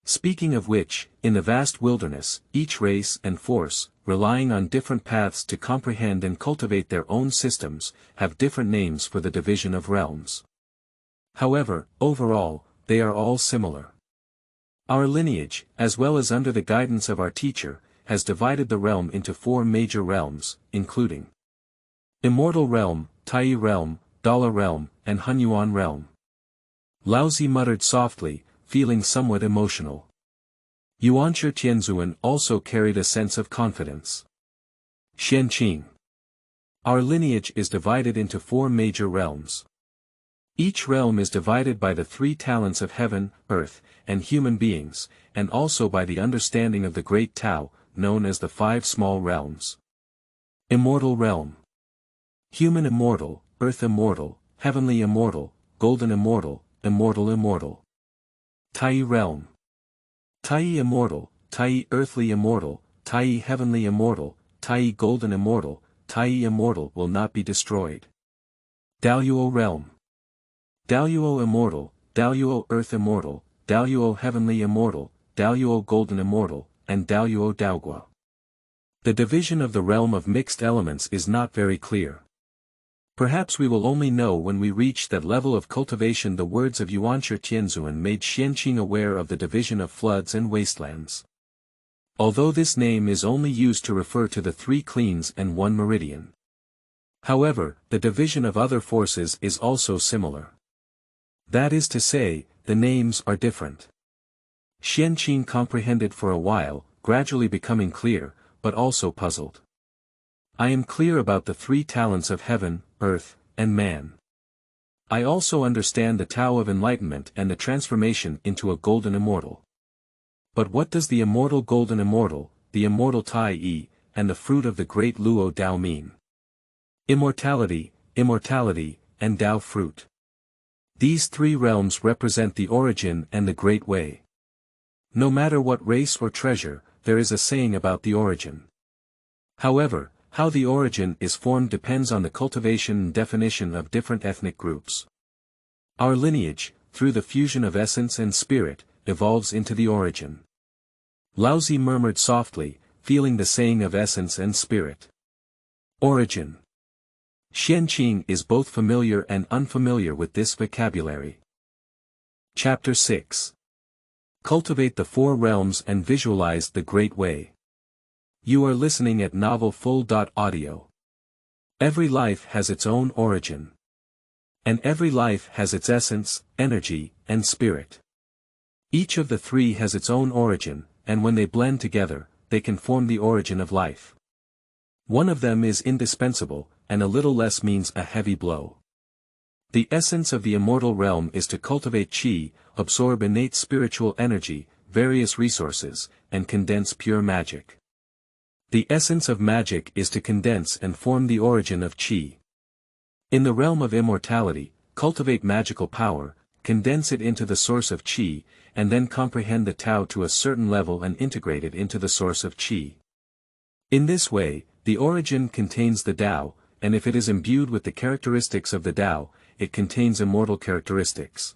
Speaking of which, in the vast wilderness, each race and force, relying on different paths to comprehend and cultivate their own systems, have different names for the division of realms. However, overall, they are all similar. Our lineage, as well as under the guidance of our teacher, has divided the realm into 4 major realms, including Immortal Realm, Taiyi Realm, Dalai Realm, and Honghuang Realm. Laozi muttered softly, feeling somewhat emotional. Yuanshi Tianzuan also carried a sense of confidence. Xianqing. Our lineage is divided into 4 major realms. Each realm is divided by the 3 talents of heaven, earth, and human beings, and also by the understanding of the great Tao, known as the 5 small realms. Immortal Realm. Human immortal, earth immortal, heavenly immortal, golden immortal, immortal immortal. Taiyi Realm. Taiyi immortal, Taiyi earthly immortal, Taiyi heavenly immortal, Taiyi golden immortal, Taiyi immortal will not be destroyed. Daoyuo Realm. Daoyuo immortal, Daoyuo earth immortal, Daoyuo heavenly immortal, Daoyuo golden immortal, and Daoyuo Daogua. The division of the realm of mixed elements is not very clear. Perhaps we will only know when we reach that level of cultivation. The words of Yuanshi Tianzuan made Xianqing aware of the division of floods and wastelands. Although this name is only used to refer to the 3 cleans and 1 meridian. However, the division of other forces is also similar. That is to say, the names are different. Xianqing comprehended for a while, gradually becoming clear, but also puzzled. I am clear about the 3 talents of heaven, earth, and man. I also understand the Tao of enlightenment and the transformation into a golden immortal. But what does the immortal golden immortal, the immortal Taiyi, and the fruit of the great Luo Dao mean? Immortality, immortality, and Dao fruit. These 3 realms represent the origin and the great way. No matter what race or treasure, there is a saying about the origin. However, how the origin is formed depends on the cultivation and definition of different ethnic groups. Our lineage, through the fusion of essence and spirit, evolves into the origin. Laozi murmured softly, feeling the saying of essence and spirit. Origin. Xianqing is both familiar and unfamiliar with this vocabulary. Chapter 6. Cultivate the 4 realms and visualize the Great Way. You are listening at Novel Full.audio. Every life has its own origin. And every life has its essence, energy, and spirit. Each of the 3 has its own origin, and when they blend together, they can form the origin of life. One of them is indispensable, and a little less means a heavy blow. The essence of the immortal realm is to cultivate qi, absorb innate spiritual energy, various resources, and condense pure magic. The essence of magic is to condense and form the origin of qi. In the realm of immortality, cultivate magical power, condense it into the source of qi, and then comprehend the Tao to a certain level and integrate it into the source of qi. In this way, the origin contains the Tao, and if it is imbued with the characteristics of the Tao, it contains immortal characteristics.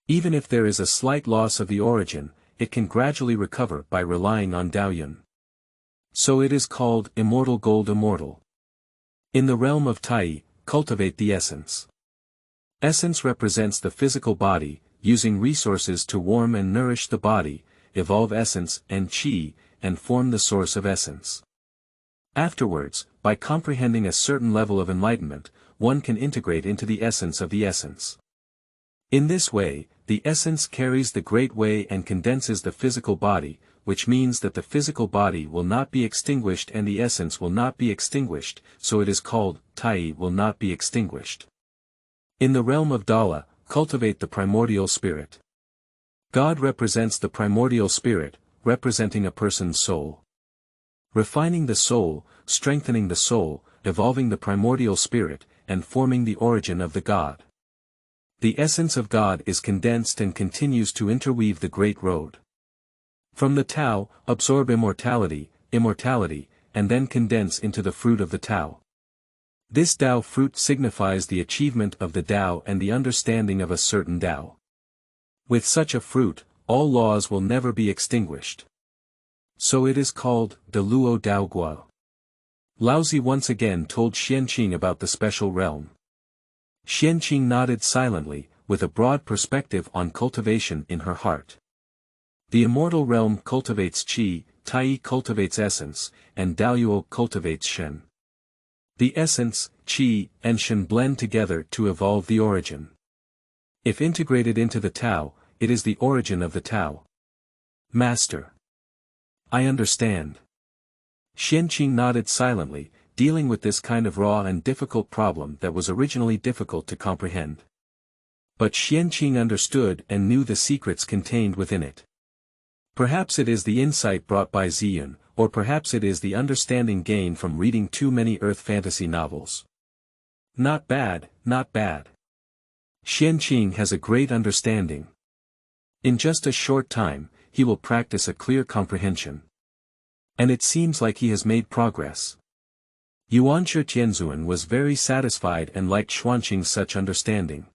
Even if there is a slight loss of the origin, it can gradually recover by relying on Daoyun. So it is called immortal gold immortal. In the realm of Tai, cultivate the essence. Essence represents the physical body, using resources to warm and nourish the body, evolve essence and qi, and form the source of essence. Afterwards, by comprehending a certain level of enlightenment, one can integrate into the essence of the essence. In this way, the essence carries the great way and condenses the physical body, which means that the physical body will not be extinguished and the essence will not be extinguished, so it is called, Tai will not be extinguished. In the realm of Dalai, cultivate the primordial spirit. God represents the primordial spirit, representing a person's soul. Refining the soul, strengthening the soul, evolving the primordial spirit, and forming the origin of the God. The essence of God is condensed and continues to interweave the great road. From the Tao, absorb immortality, and then condense into the fruit of the Tao. This Tao fruit signifies the achievement of the Tao and the understanding of a certain Tao. With such a fruit, all laws will never be extinguished. So it is called, De Luo Dao Guo. Laozi once again told Xianxia about the special realm. Xianxia nodded silently, with a broad perspective on cultivation in her heart. The immortal realm cultivates qi, Tai cultivates essence, and Daoyuo cultivates shen. The essence, qi, and shen blend together to evolve the origin. If integrated into the Tao, it is the origin of the Tao. Master. I understand. Xianxia nodded silently, dealing with this kind of raw and difficult problem that was originally difficult to comprehend. But Xianxia understood and knew the secrets contained within it. Perhaps it is the insight brought by Ziyun, or perhaps it is the understanding gained from reading too many earth fantasy novels. Not bad, not bad. Xianxia has a great understanding. In just a short time, he will practice a clear comprehension. And it seems like he has made progress. Yuanshi Tianzuan was very satisfied and liked Xuanqing's such understanding.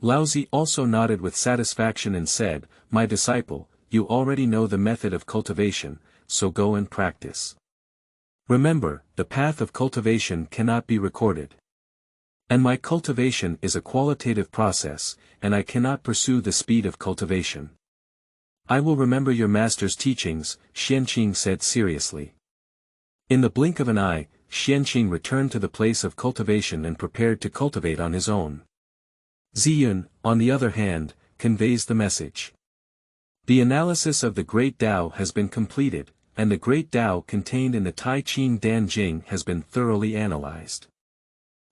Laozi also nodded with satisfaction and said, "My disciple, you already know the method of cultivation, so go and practice. Remember, the path of cultivation cannot be recorded. And my cultivation is a qualitative process, and I cannot pursue the speed of cultivation." "I will remember your master's teachings," Xianxia said seriously. In the blink of an eye, Xianxia returned to the place of cultivation and prepared to cultivate on his own. Ziyun, on the other hand, conveys the message. The analysis of the Great Tao has been completed, and the Great Tao contained in the Taiqing Dan Jing has been thoroughly analyzed.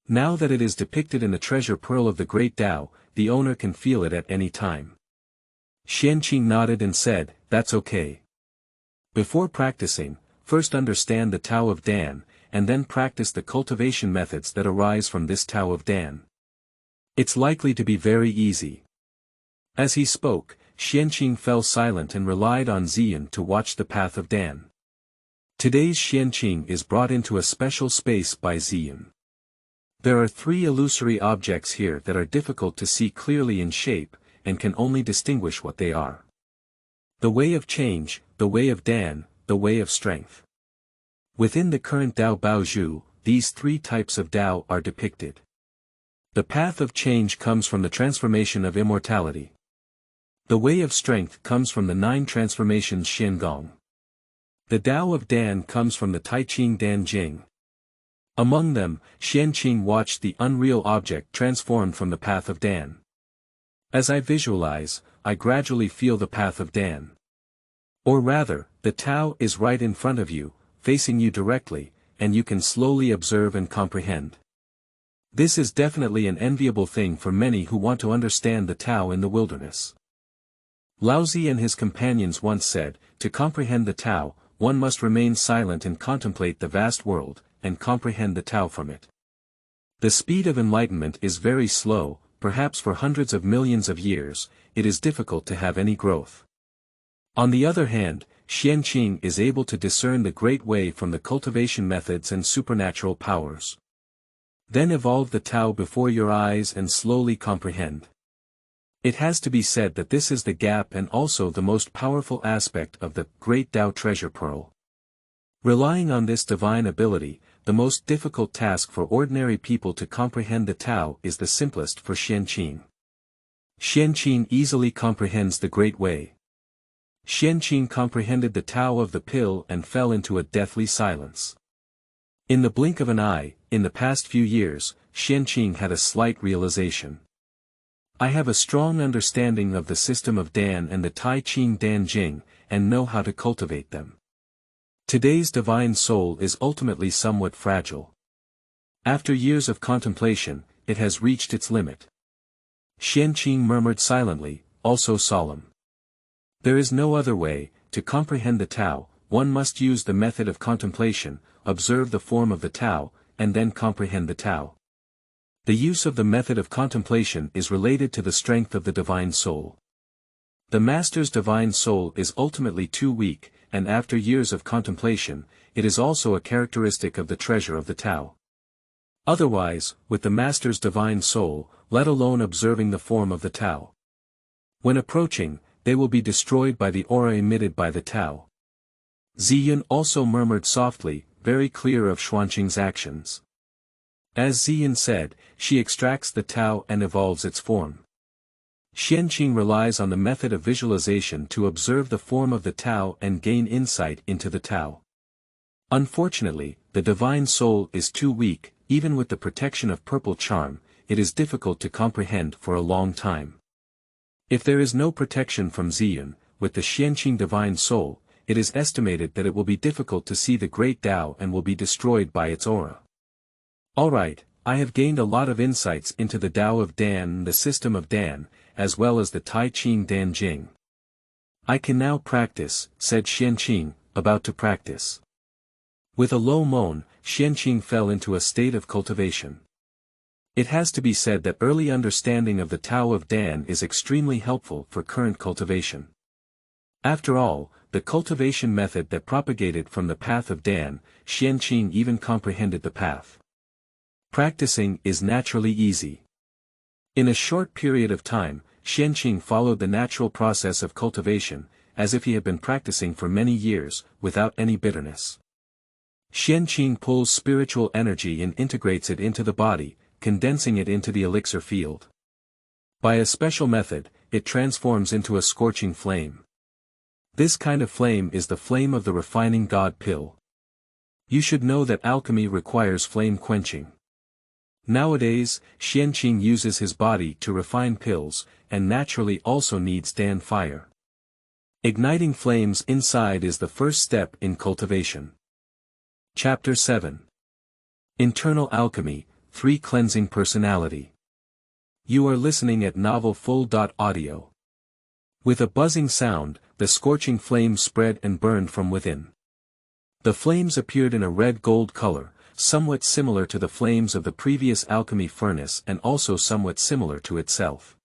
Now that it is depicted in the treasure pearl of the Great Tao, the owner can feel it at any time. Xianxia nodded and said, "That's okay. Before practicing, first understand the Tao of Dan, and then practice the cultivation methods that arise from this Tao of Dan. It's likely to be very easy." As he spoke, Xianxia fell silent and relied on Ziyun to watch the path of Dan. Today's Xianxia is brought into a special space by Ziyun. There are three illusory objects here that are difficult to see clearly in shape, and can only distinguish what they are. The way of change, the way of Dan, the way of strength. Within the current Dao Baozhu, these three types of Dao are depicted. The path of change comes from the transformation of immortality. The way of strength comes from the 9 transformations Xiangong. The Tao of Dan comes from the Taiqing Dan Jing. Among them, Xianxia watched the unreal object transformed from the path of Dan. As I visualize, I gradually feel the path of Dan. Or rather, the Tao is right in front of you, facing you directly, and you can slowly observe and comprehend. This is definitely an enviable thing for many who want to understand the Tao in the wilderness. Laozi and his companions once said, to comprehend the Tao, one must remain silent and contemplate the vast world, and comprehend the Tao from it. The speed of enlightenment is very slow, perhaps for hundreds of millions of years, it is difficult to have any growth. On the other hand, Xianxia is able to discern the great way from the cultivation methods and supernatural powers. Then evolve the Tao before your eyes and slowly comprehend. It has to be said that this is the gap and also the most powerful aspect of the Great Tao Treasure Pearl. Relying on this divine ability, the most difficult task for ordinary people to comprehend the Tao is the simplest for Xianxia. Xianxia easily comprehends the Great Way. Xianxia comprehended the Tao of the pill and fell into a deathly silence. In the blink of an eye, in the past few years, Xianxia had a slight realization. I have a strong understanding of the system of Dan and the Taiqing Dan Jing, and know how to cultivate them. Today's divine soul is ultimately somewhat fragile. After years of contemplation, it has reached its limit. Xianxia murmured silently, also solemn. There is no other way, to comprehend the Tao, one must use the method of contemplation, observe the form of the Tao, and then comprehend the Tao. The use of the method of contemplation is related to the strength of the divine soul. The master's divine soul is ultimately too weak, and after years of contemplation, it is also a characteristic of the treasure of the Tao. Otherwise, with the master's divine soul, let alone observing the form of the Tao. When approaching, they will be destroyed by the aura emitted by the Tao. Ziyun also murmured softly, very clear of Xuanqing's actions. As Ziyun said, she extracts the Tao and evolves its form. Xianxia relies on the method of visualization to observe the form of the Tao and gain insight into the Tao. Unfortunately, the divine soul is too weak, even with the protection of purple charm, it is difficult to comprehend for a long time. If there is no protection from Ziyun, with the Xianxia divine soul, it is estimated that it will be difficult to see the great Tao and will be destroyed by its aura. Alright, I have gained a lot of insights into the Tao of Dan and the system of Dan, as well as the Taiqing Dan Jing. I can now practice, said Xianxia, about to practice. With a low moan, Xianxia fell into a state of cultivation. It has to be said that early understanding of the Tao of Dan is extremely helpful for current cultivation. After all, the cultivation method that propagated from the path of Dan, Xianxia even comprehended the path. Practicing is naturally easy. In a short period of time, Xianxia followed the natural process of cultivation, as if he had been practicing for many years, without any bitterness. Xianxia pulls spiritual energy and integrates it into the body, condensing it into the elixir field. By a special method, it transforms into a scorching flame. This kind of flame is the flame of the refining god pill. You should know that alchemy requires flame quenching. Nowadays, Xianxia uses his body to refine pills, and naturally also needs Dan fire. Igniting flames inside is the first step in cultivation. Chapter 7. Internal Alchemy, 3 Cleansing Personality. You are listening at Novel Full.audio. With a buzzing sound, the scorching flames spread and burned from within. The flames appeared in a red-gold color, somewhat similar to the flames of the previous alchemy furnace and also somewhat similar to itself.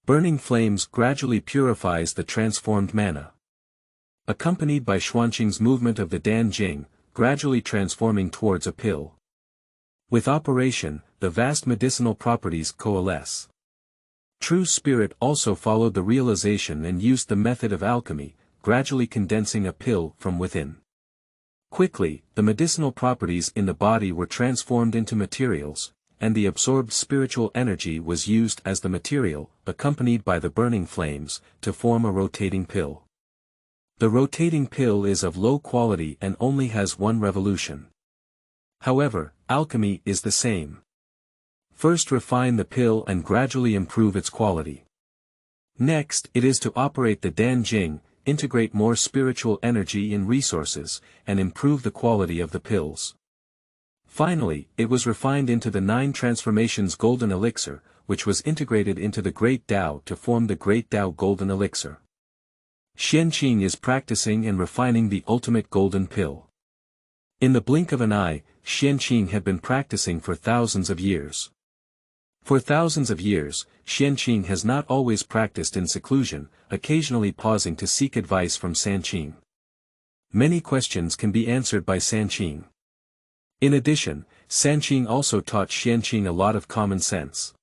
Burning flames gradually purifies the transformed mana. Accompanied by Xuanqing's movement of the Dan Jing, gradually transforming towards a pill. With operation, the vast medicinal properties coalesce. True Spirit also followed the realization and used the method of alchemy, gradually condensing a pill from within. Quickly, the medicinal properties in the body were transformed into materials, and the absorbed spiritual energy was used as the material, accompanied by the burning flames, to form a rotating pill. The rotating pill is of low quality and only has 1 revolution. However, alchemy is the same. First refine the pill and gradually improve its quality. Next, it is to operate the Dan Jing, integrate more spiritual energy and resources, and improve the quality of the pills. Finally, it was refined into the 9 transformations golden elixir, which was integrated into the Great Tao to form the Great Tao golden elixir. Xianxia is practicing and refining the ultimate golden pill. In the blink of an eye, Xianxia had been practicing for thousands of years. For thousands of years, Xianqing has not always practiced in seclusion, occasionally pausing to seek advice from Sanqing. Many questions can be answered by Sanqing. In addition, Sanqing also taught Xianqing a lot of common sense.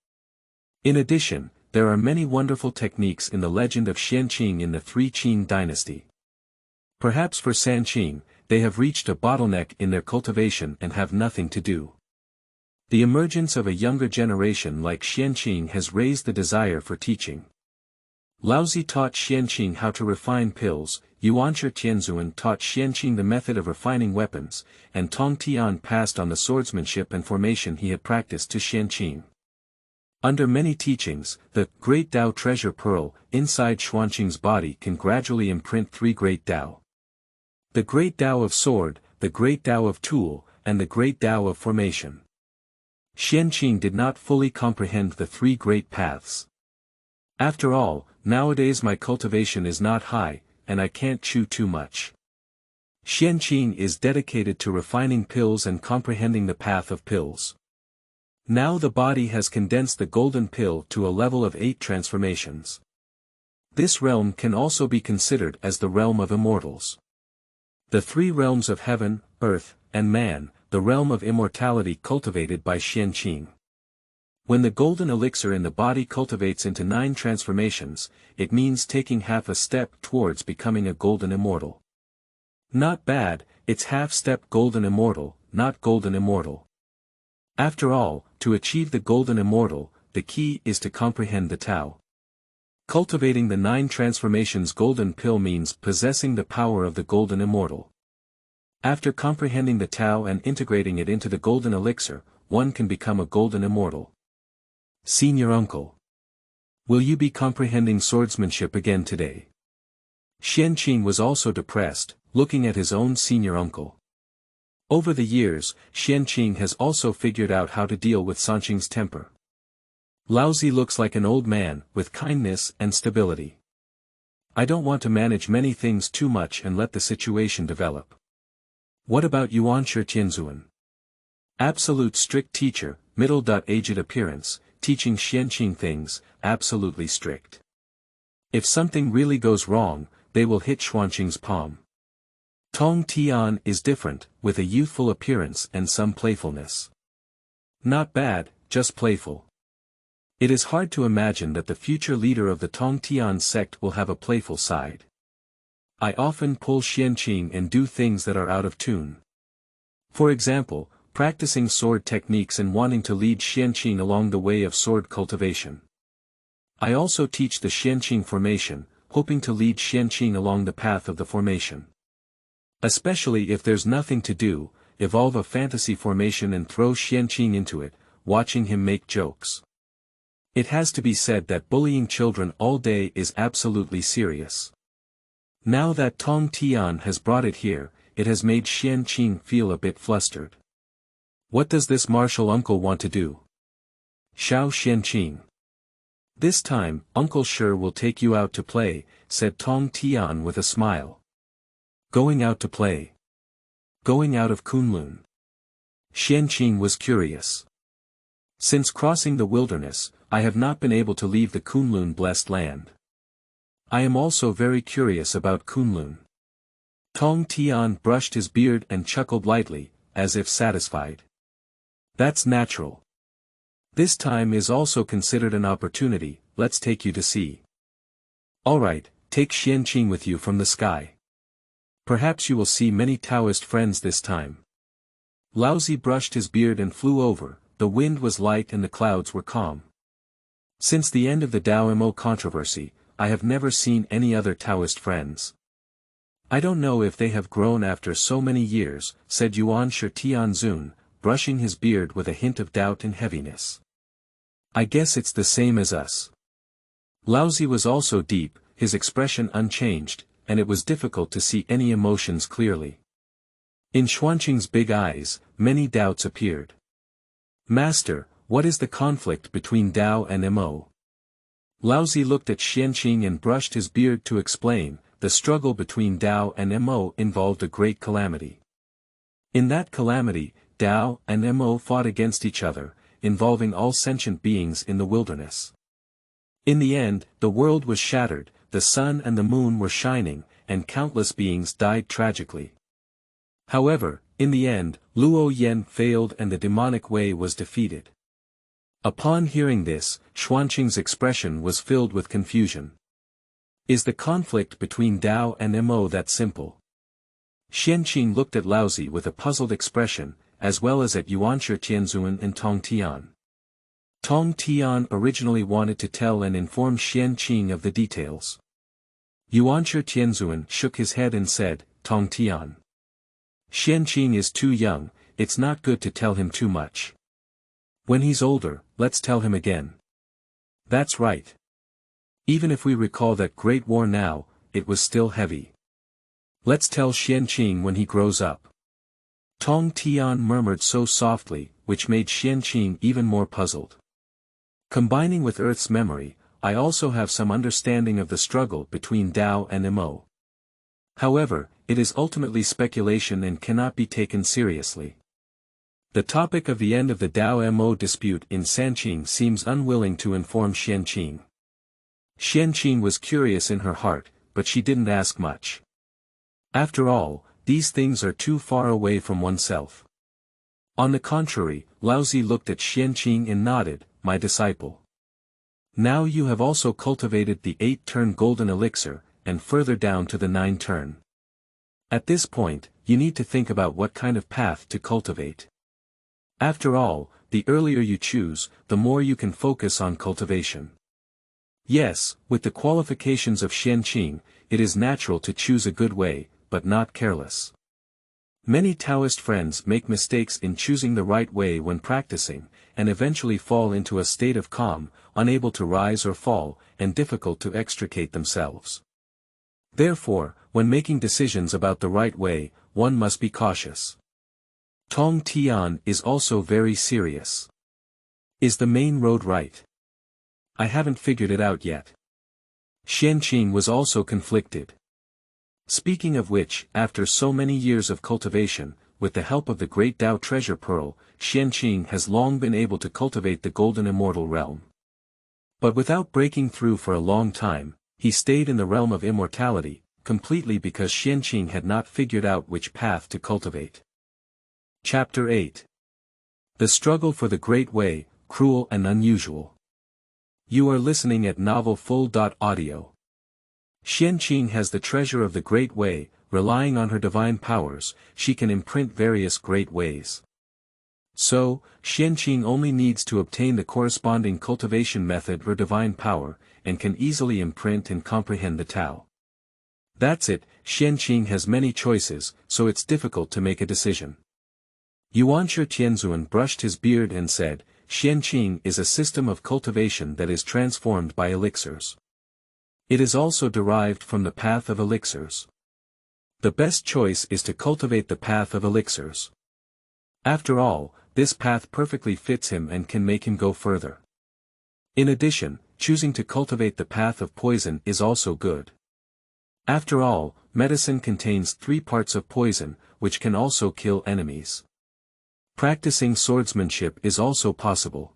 In addition, there are many wonderful techniques in the legend of Xianqing in the Three Qing dynasty. Perhaps for Sanqing, they have reached a bottleneck in their cultivation and have nothing to do. The emergence of a younger generation like Xianqing has raised the desire for teaching. Laozi taught Xianqing how to refine pills, Yuanshi Tianzuan taught Xianqing the method of refining weapons, and Tong Tian passed on the swordsmanship and formation he had practiced to Xianqing. Under many teachings, the Great Tao Treasure Pearl inside Xuanqing's body can gradually imprint three Great Tao. The Great Tao of Sword, the Great Tao of Tool, and the Great Tao of Formation. Xianqing did not fully comprehend the three great paths. After all, nowadays my cultivation is not high, and I can't chew too much. Xianqing is dedicated to refining pills and comprehending the path of pills. Now the body has condensed the golden pill to a level of 8 transformations. This realm can also be considered as the realm of immortals. The three realms of heaven, earth, and man, the realm of immortality cultivated by Xianqing. When the golden elixir in the body cultivates into 9 transformations, it means taking half a step towards becoming a golden immortal. Not bad, it's half-step golden immortal, not golden immortal. After all, to achieve the golden immortal, the key is to comprehend the Tao. Cultivating the 9 transformations golden pill means possessing the power of the golden immortal. After comprehending the Tao and integrating it into the golden elixir, one can become a golden immortal. Senior Uncle. Will you be comprehending swordsmanship again today? Xianqing was also depressed, looking at his own senior uncle. Over the years, Xianqing has also figured out how to deal with Sanqing's temper. Laozi looks like an old man, with kindness and stability. I don't want to manage many things too much and let the situation develop. What about Yuanshi Tianzuan? Absolute strict teacher, middle-aged appearance, teaching Xianqing things, absolutely strict. If something really goes wrong, they will hit Xuanqing's palm. Tong Tian is different, with a youthful appearance and some playfulness. Not bad, just playful. It is hard to imagine that the future leader of the Tong Tian sect will have a playful side. I often pull Xianqing and do things that are out of tune. For example, practicing sword techniques and wanting to lead Xianqing along the way of sword cultivation. I also teach the Xianqing formation, hoping to lead Xianqing along the path of the formation. Especially if there's nothing to do, evolve a fantasy formation and throw Xianqing into it, watching him make jokes. It has to be said that bullying children all day is absolutely serious. Now that Tong Tian has brought it here, it has made Xianqing feel a bit flustered. What does this martial uncle want to do? Xiao Xianqing. This time, Uncle sure will take you out to play, said Tong Tian with a smile. Going out to play. Going out of Kunlun. Xianqing was curious. Since crossing the wilderness, I have not been able to leave the Kunlun blessed land. I am also very curious about Kunlun. Tong Tian brushed his beard and chuckled lightly, as if satisfied. That's natural. This time is also considered an opportunity, let's take you to see. Alright, take Xianqing with you from the sky. Perhaps you will see many Taoist friends this time. Laozi brushed his beard and flew over, the wind was light and the clouds were calm. Since the end of the Daoimo controversy, I have never seen any other Taoist friends. I don't know if they have grown after so many years, said Yuanshi Tianzun, brushing his beard with a hint of doubt and heaviness. I guess it's the same as us. Laozi was also deep, his expression unchanged, and it was difficult to see any emotions clearly. In Xuanqing's big eyes, many doubts appeared. Master, what is the conflict between Dao and Mo? Laozi looked at Xianqing and brushed his beard to explain, the struggle between Dao and Mo involved a great calamity. In that calamity, Dao and Mo fought against each other, involving all sentient beings in the wilderness. In the end, the world was shattered, the sun and the moon were shining, and countless beings died tragically. However, in the end, Luo Yen failed and the demonic way was defeated. Upon hearing this, Xuanqing's expression was filled with confusion. Is the conflict between Tao and Mo that simple? Xianqing looked at Laozi with a puzzled expression, as well as at Yuanshi Tianzuan and Tong Tian. Tong Tian originally wanted to tell and inform Xianqing of the details. Yuanshi Tianzuan shook his head and said, Tong Tian. Xianqing is too young, it's not good to tell him too much. When he's older, let's tell him again. That's right. Even if we recall that great war now, it was still heavy. Let's tell Xianqing when he grows up. Tong Tian murmured so softly, which made Xianqing even more puzzled. Combining with Earth's memory, I also have some understanding of the struggle between Tao and Mo. However, it is ultimately speculation and cannot be taken seriously. The topic of the end of the Tao-Mo dispute in Sanqing seems unwilling to inform Xianqing. Xianqing was curious in her heart, but she didn't ask much. After all, these things are too far away from oneself. On the contrary, Laozi looked at Xianqing and nodded, my disciple. Now you have also cultivated the 8-turn golden elixir, and further down to the 9-turn. At this point, you need to think about what kind of path to cultivate. After all, the earlier you choose, the more you can focus on cultivation. Yes, with the qualifications of Xianqing, it is natural to choose a good way, but not careless. Many Taoist friends make mistakes in choosing the right way when practicing, and eventually fall into a state of calm, unable to rise or fall, and difficult to extricate themselves. Therefore, when making decisions about the right way, one must be cautious. Tong Tian is also very serious. Is the main road right? I haven't figured it out yet. Xianqing was also conflicted. Speaking of which, after so many years of cultivation, with the help of the great Tao treasure pearl, Xianqing has long been able to cultivate the golden immortal realm. But without breaking through for a long time, he stayed in the realm of immortality, completely because Xianqing had not figured out which path to cultivate. Chapter 8. The Struggle for the Great Way, Cruel and Unusual. You are listening at novelfull.audio. Xianqing has the treasure of the Great Way, relying on her divine powers, she can imprint various great ways. So, Xianqing only needs to obtain the corresponding cultivation method or divine power, and can easily imprint and comprehend the Tao. That's it, Xianqing has many choices, so it's difficult to make a decision. Yuanshi Tianzuan brushed his beard and said, Xianqing is a system of cultivation that is transformed by elixirs. It is also derived from the path of elixirs. The best choice is to cultivate the path of elixirs. After all, this path perfectly fits him and can make him go further. In addition, choosing to cultivate the path of poison is also good. After all, medicine contains 3 parts of poison, which can also kill enemies. Practicing swordsmanship is also possible.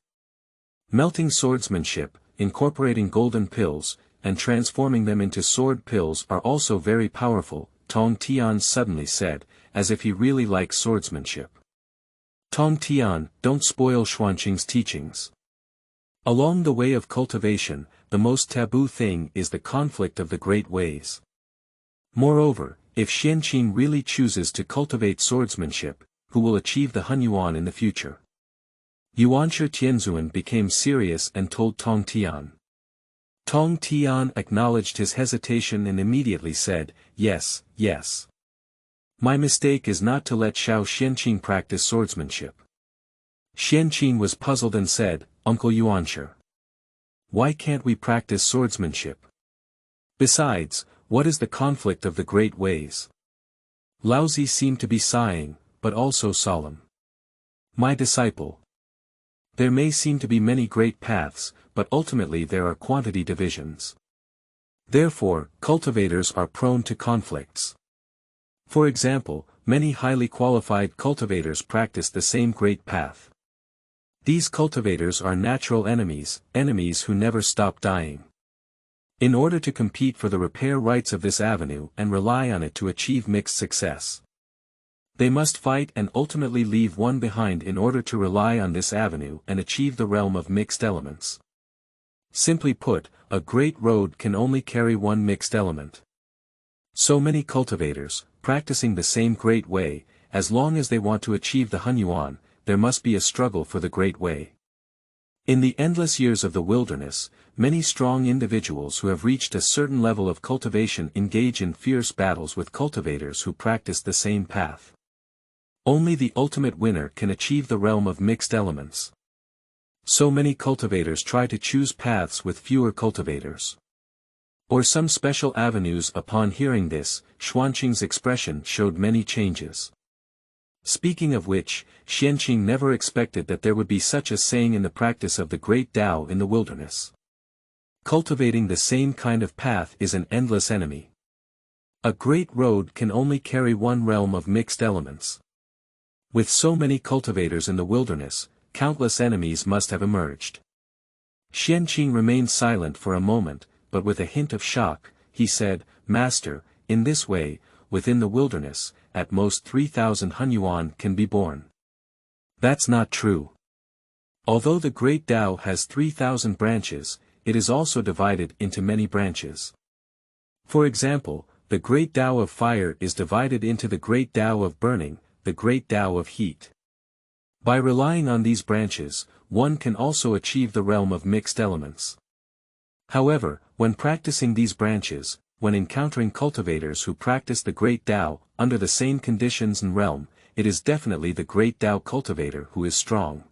Melting swordsmanship, incorporating golden pills, and transforming them into sword pills are also very powerful, Tong Tian suddenly said, as if he really likes swordsmanship. Tong Tian, don't spoil Xuanqing's teachings. Along the way of cultivation, the most taboo thing is the conflict of the great ways. Moreover, if Xianqing really chooses to cultivate swordsmanship, who will achieve the Hunyuan in the future? Yuanshi Tianzuan became serious and told Tong Tian. Tong Tian acknowledged his hesitation and immediately said, yes, yes. My mistake is not to let Xiao Xianqing practice swordsmanship. Xianqing was puzzled and said, Uncle Yuanshi, why can't we practice swordsmanship? Besides, what is the conflict of the great ways? Laozi seemed to be sighing, but also solemn. My disciple. There may seem to be many great paths, but ultimately there are quantity divisions. Therefore, cultivators are prone to conflicts. For example, many highly qualified cultivators practice the same great path. These cultivators are natural enemies, enemies who never stop dying. In order to compete for the repair rights of this avenue and rely on it to achieve mixed success, they must fight and ultimately leave one behind in order to rely on this avenue and achieve the realm of mixed elements. Simply put, a great road can only carry one mixed element. So many cultivators, practicing the same great way, as long as they want to achieve the Honghuang, there must be a struggle for the great way. In the endless years of the wilderness, many strong individuals who have reached a certain level of cultivation engage in fierce battles with cultivators who practice the same path. Only the ultimate winner can achieve the realm of mixed elements. So many cultivators try to choose paths with fewer cultivators, or some special avenues. Upon hearing this, Xuanqing's expression showed many changes. Speaking of which, Xianxia never expected that there would be such a saying in the practice of the great Tao in the wilderness. Cultivating the same kind of path is an endless enemy. A great road can only carry one realm of mixed elements. With so many cultivators in the wilderness, countless enemies must have emerged. Xianxia remained silent for a moment, but with a hint of shock, he said, "Master, in this way, within the wilderness, at most 3,000 Honghuang can be born." That's not true. Although the great Tao has 3,000 branches, it is also divided into many branches. For example, the great Tao of fire is divided into the great Tao of burning, the great Tao of heat. By relying on these branches, one can also achieve the realm of mixed elements. However, when practicing these branches, when encountering cultivators who practice the great Tao, under the same conditions and realm, it is definitely the great Tao cultivator who is strong.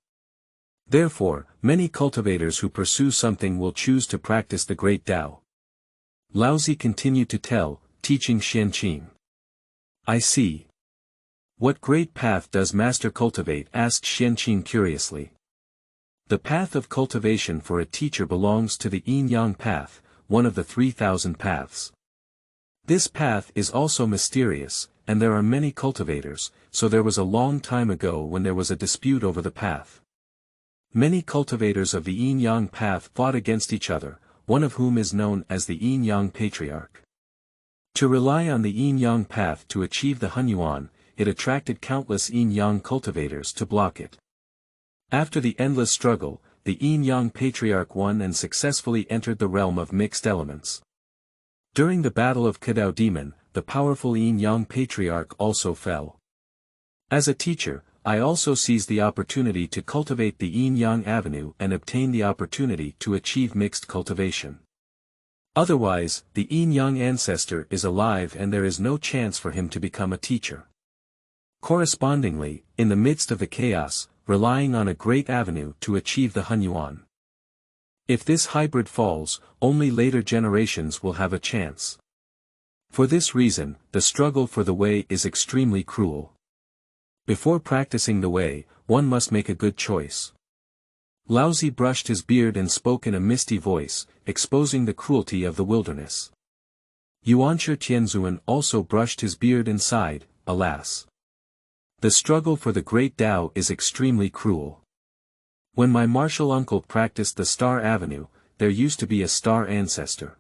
Therefore, many cultivators who pursue something will choose to practice the great Tao. Laozi continued to tell, teaching Xianxia. "I see. What great path does Master cultivate?" asked Xianxia curiously. The path of cultivation for a teacher belongs to the yin-yang path, one of the 3,000 paths. This path is also mysterious, and there are many cultivators, so there was a long time ago when there was a dispute over the path. Many cultivators of the yin-yang path fought against each other, one of whom is known as the yin-yang patriarch. To rely on the yin-yang path to achieve the Honghuang, it attracted countless yin-yang cultivators to block it. After the endless struggle, the yin-yang patriarch won and successfully entered the realm of mixed elements. During the battle of Kadao Demon, the powerful yin-yang patriarch also fell. As a teacher, I also seized the opportunity to cultivate the yin-yang avenue and obtain the opportunity to achieve mixed cultivation. Otherwise, the yin-yang ancestor is alive and there is no chance for him to become a teacher. Correspondingly, in the midst of the chaos, relying on a great avenue to achieve the Honghuang. If this hybrid falls, only later generations will have a chance. For this reason, the struggle for the way is extremely cruel. Before practicing the way, one must make a good choice. Laozi brushed his beard and spoke in a misty voice, exposing the cruelty of the wilderness. Yuanshi Tianzuan also brushed his beard and sighed, "Alas! The struggle for the great Tao is extremely cruel. When my martial uncle practiced the Star Avenue, there used to be a star ancestor.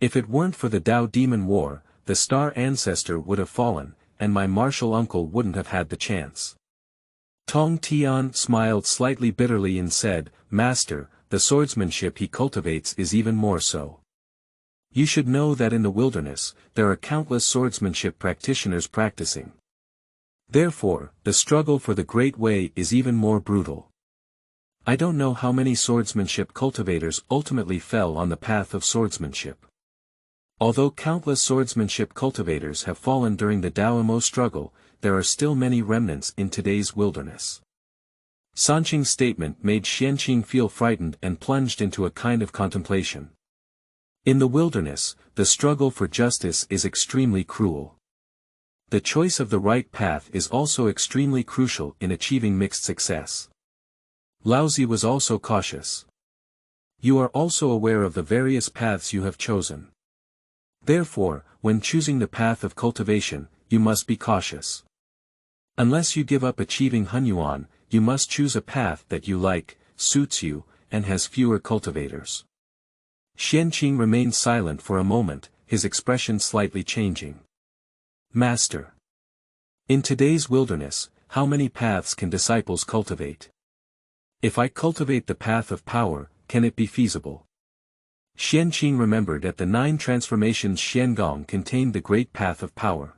If it weren't for the Tao Demon War, the star ancestor would have fallen, and my martial uncle wouldn't have had the chance." Tong Tian smiled slightly bitterly and said, "Master, the swordsmanship he cultivates is even more so. You should know that in the wilderness, there are countless swordsmanship practitioners practicing. Therefore, the struggle for the great way is even more brutal. I don't know how many swordsmanship cultivators ultimately fell on the path of swordsmanship. Although countless swordsmanship cultivators have fallen during the Daoimo struggle, there are still many remnants in today's wilderness." Sanqing's statement made Xianxia feel frightened and plunged into a kind of contemplation. In the wilderness, the struggle for justice is extremely cruel. The choice of the right path is also extremely crucial in achieving mixed success. Laozi was also cautious. You are also aware of the various paths you have chosen. Therefore, when choosing the path of cultivation, you must be cautious. Unless you give up achieving Honghuang, you must choose a path that you like, suits you, and has fewer cultivators. Xianxia remained silent for a moment, his expression slightly changing. Master. In today's wilderness, how many paths can disciples cultivate? If I cultivate the path of power, can it be feasible? Xianxia remembered that the 9 transformations Xiangong contained the great path of power.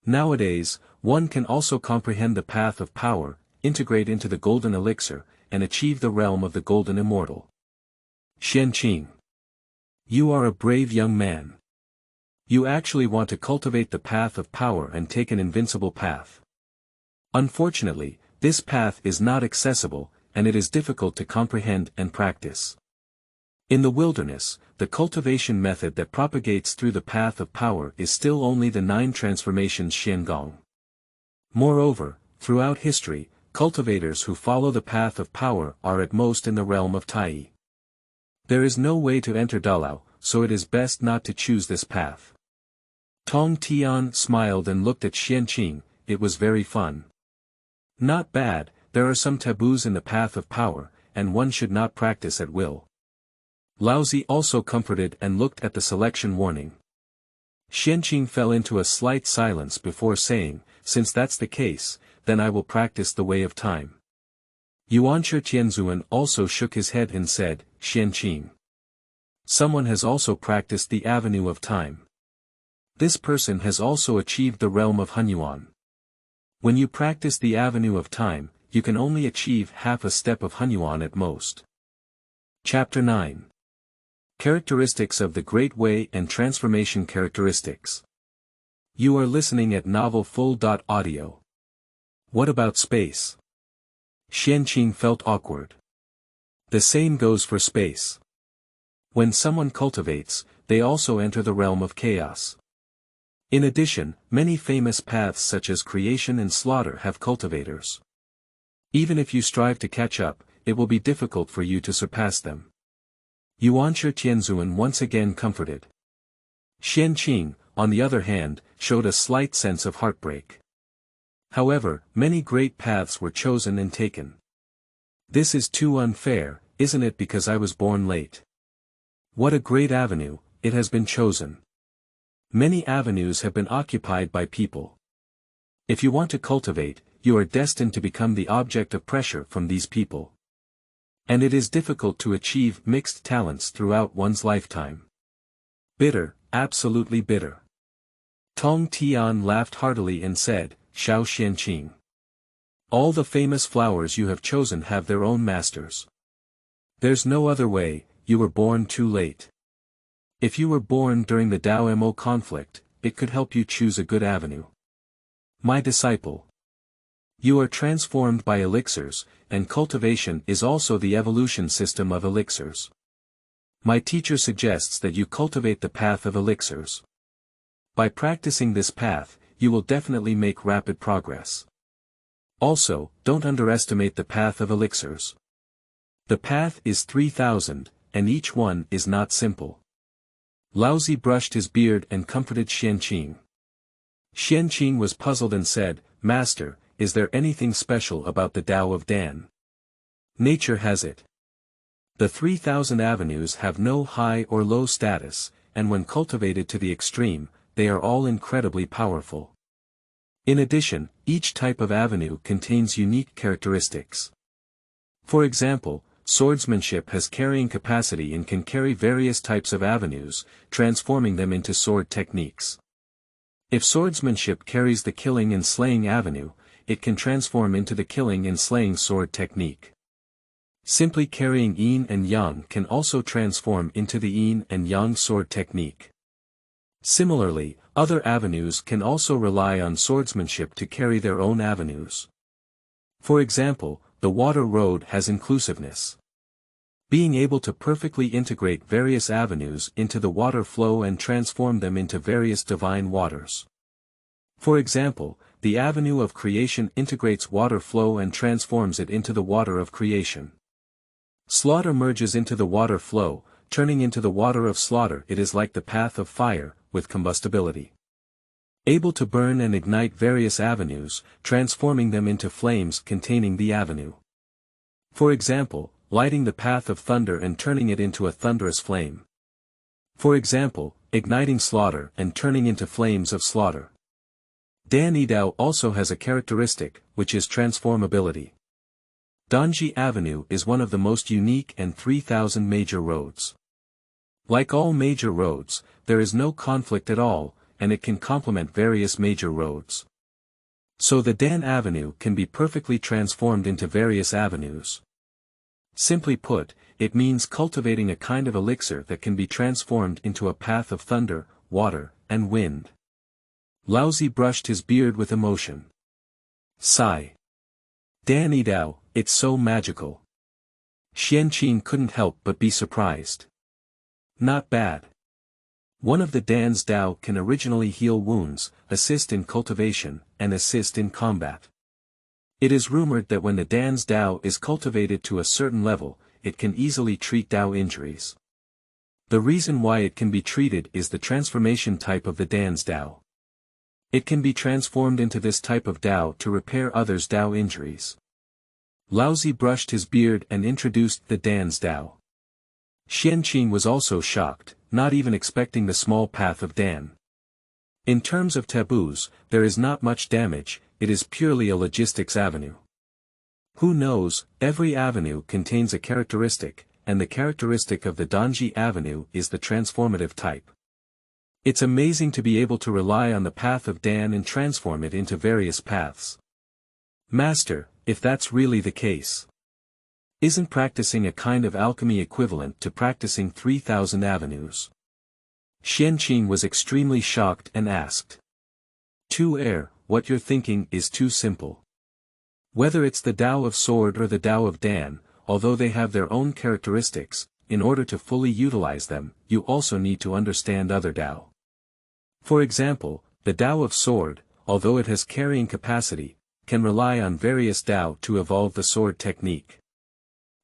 Nowadays, one can also comprehend the path of power, integrate into the golden elixir, and achieve the realm of the golden immortal. Xianxia. You are a brave young man. You actually want to cultivate the path of power and take an invincible path. Unfortunately, this path is not accessible, and it is difficult to comprehend and practice. In the wilderness, the cultivation method that propagates through the path of power is still only the 9 transformations Xiangong. Moreover, throughout history, cultivators who follow the path of power are at most in the realm of Tai. There is no way to enter Dalai, so it is best not to choose this path. Tong Tian smiled and looked at Xianxia. It was very fun. Not bad, there are some taboos in the path of power, and one should not practice at will. Laozi also comforted and looked at the selection warning. Xianxia fell into a slight silence before saying, since that's the case, then I will practice the way of time. Yuanshi Tianzuan also shook his head and said, Xianxia. Someone has also practiced the avenue of time. This person has also achieved the realm of Honghuang. When you practice the avenue of time, you can only achieve half a step of Honghuang at most. Chapter 9. Characteristics of the Great Way and Transformation Characteristics. You are listening at Novel Full.audio. What about space? Xianxia felt awkward. The same goes for space. When someone cultivates, they also enter the realm of chaos. In addition, many famous paths such as creation and slaughter have cultivators. Even if you strive to catch up, it will be difficult for you to surpass them. Yuanshi Tianzuan once again comforted. Xianxia, on the other hand, showed a slight sense of heartbreak. However, many great paths were chosen and taken. This is too unfair, isn't it, because I was born late? What a great avenue, it has been chosen. Many avenues have been occupied by people. If you want to cultivate, you are destined to become the object of pressure from these people. And it is difficult to achieve mixed talents throughout one's lifetime. Bitter, absolutely bitter. Tong Tian laughed heartily and said, Xiao Xianxia. All the famous flowers you have chosen have their own masters. There's no other way, you were born too late. If you were born during the Dao-Mo conflict, it could help you choose a good avenue. My disciple. You are transformed by elixirs, and cultivation is also the evolution system of elixirs. My teacher suggests that you cultivate the path of elixirs. By practicing this path, you will definitely make rapid progress. Also, don't underestimate the path of elixirs. The path is 3,000, and each one is not simple. Laozi brushed his beard and comforted Xianxia. Xianxia was puzzled and said, Master, is there anything special about the Tao of Dan? Nature has it. The 3,000 avenues have no high or low status, and when cultivated to the extreme, they are all incredibly powerful. In addition, each type of avenue contains unique characteristics. For example, swordsmanship has carrying capacity and can carry various types of avenues, transforming them into sword techniques. If swordsmanship carries the killing and slaying avenue, it can transform into the killing and slaying sword technique. Simply carrying yin and yang can also transform into the yin and yang sword technique. Similarly, other avenues can also rely on swordsmanship to carry their own avenues. For example, the water road has inclusiveness. Being able to perfectly integrate various avenues into the water flow and transform them into various divine waters. For example, the avenue of creation integrates water flow and transforms it into the water of creation. Slaughter merges into the water flow, turning into the water of slaughter. It is like the path of fire, with combustibility. Able to burn and ignite various avenues, transforming them into flames containing the avenue. For example, lighting the path of thunder and turning it into a thunderous flame. For example, igniting slaughter and turning into flames of slaughter. Dan Yidao also has a characteristic, which is transformability. Danji Avenue is one of the most unique and 3,000 major roads. Like all major roads, there is no conflict at all, and it can complement various major roads. So the Dan Avenue can be perfectly transformed into various avenues. Simply put, it means cultivating a kind of elixir that can be transformed into a path of thunder, water, and wind. Laozi brushed his beard with emotion. Sigh. Dan Yidao, it's so magical. Xianxia couldn't help but be surprised. Not bad. One of the Dan's Dao can originally heal wounds, assist in cultivation, and assist in combat. It is rumored that when the Dan's Dao is cultivated to a certain level, it can easily treat Dao injuries. The reason why it can be treated is the transformation type of the Dan's Dao. It can be transformed into this type of Dao to repair others' Dao injuries. Laozi brushed his beard and introduced the Dan's Dao. Xianxia was also shocked, not even expecting the small path of Dan. In terms of taboos, there is not much damage, it is purely a logistics avenue. Who knows, every avenue contains a characteristic, and the characteristic of the Danji Avenue is the transformative type. It's amazing to be able to rely on the path of Dan and transform it into various paths. Master, if that's really the case. Isn't practicing a kind of alchemy equivalent to practicing 3,000 avenues? Xianxia was extremely shocked and asked. What you're thinking is too simple. Whether it's the Tao of Sword or the Tao of Dan, although they have their own characteristics, in order to fully utilize them, you also need to understand other Tao. For example, the Tao of Sword, although it has carrying capacity, can rely on various Tao to evolve the sword technique.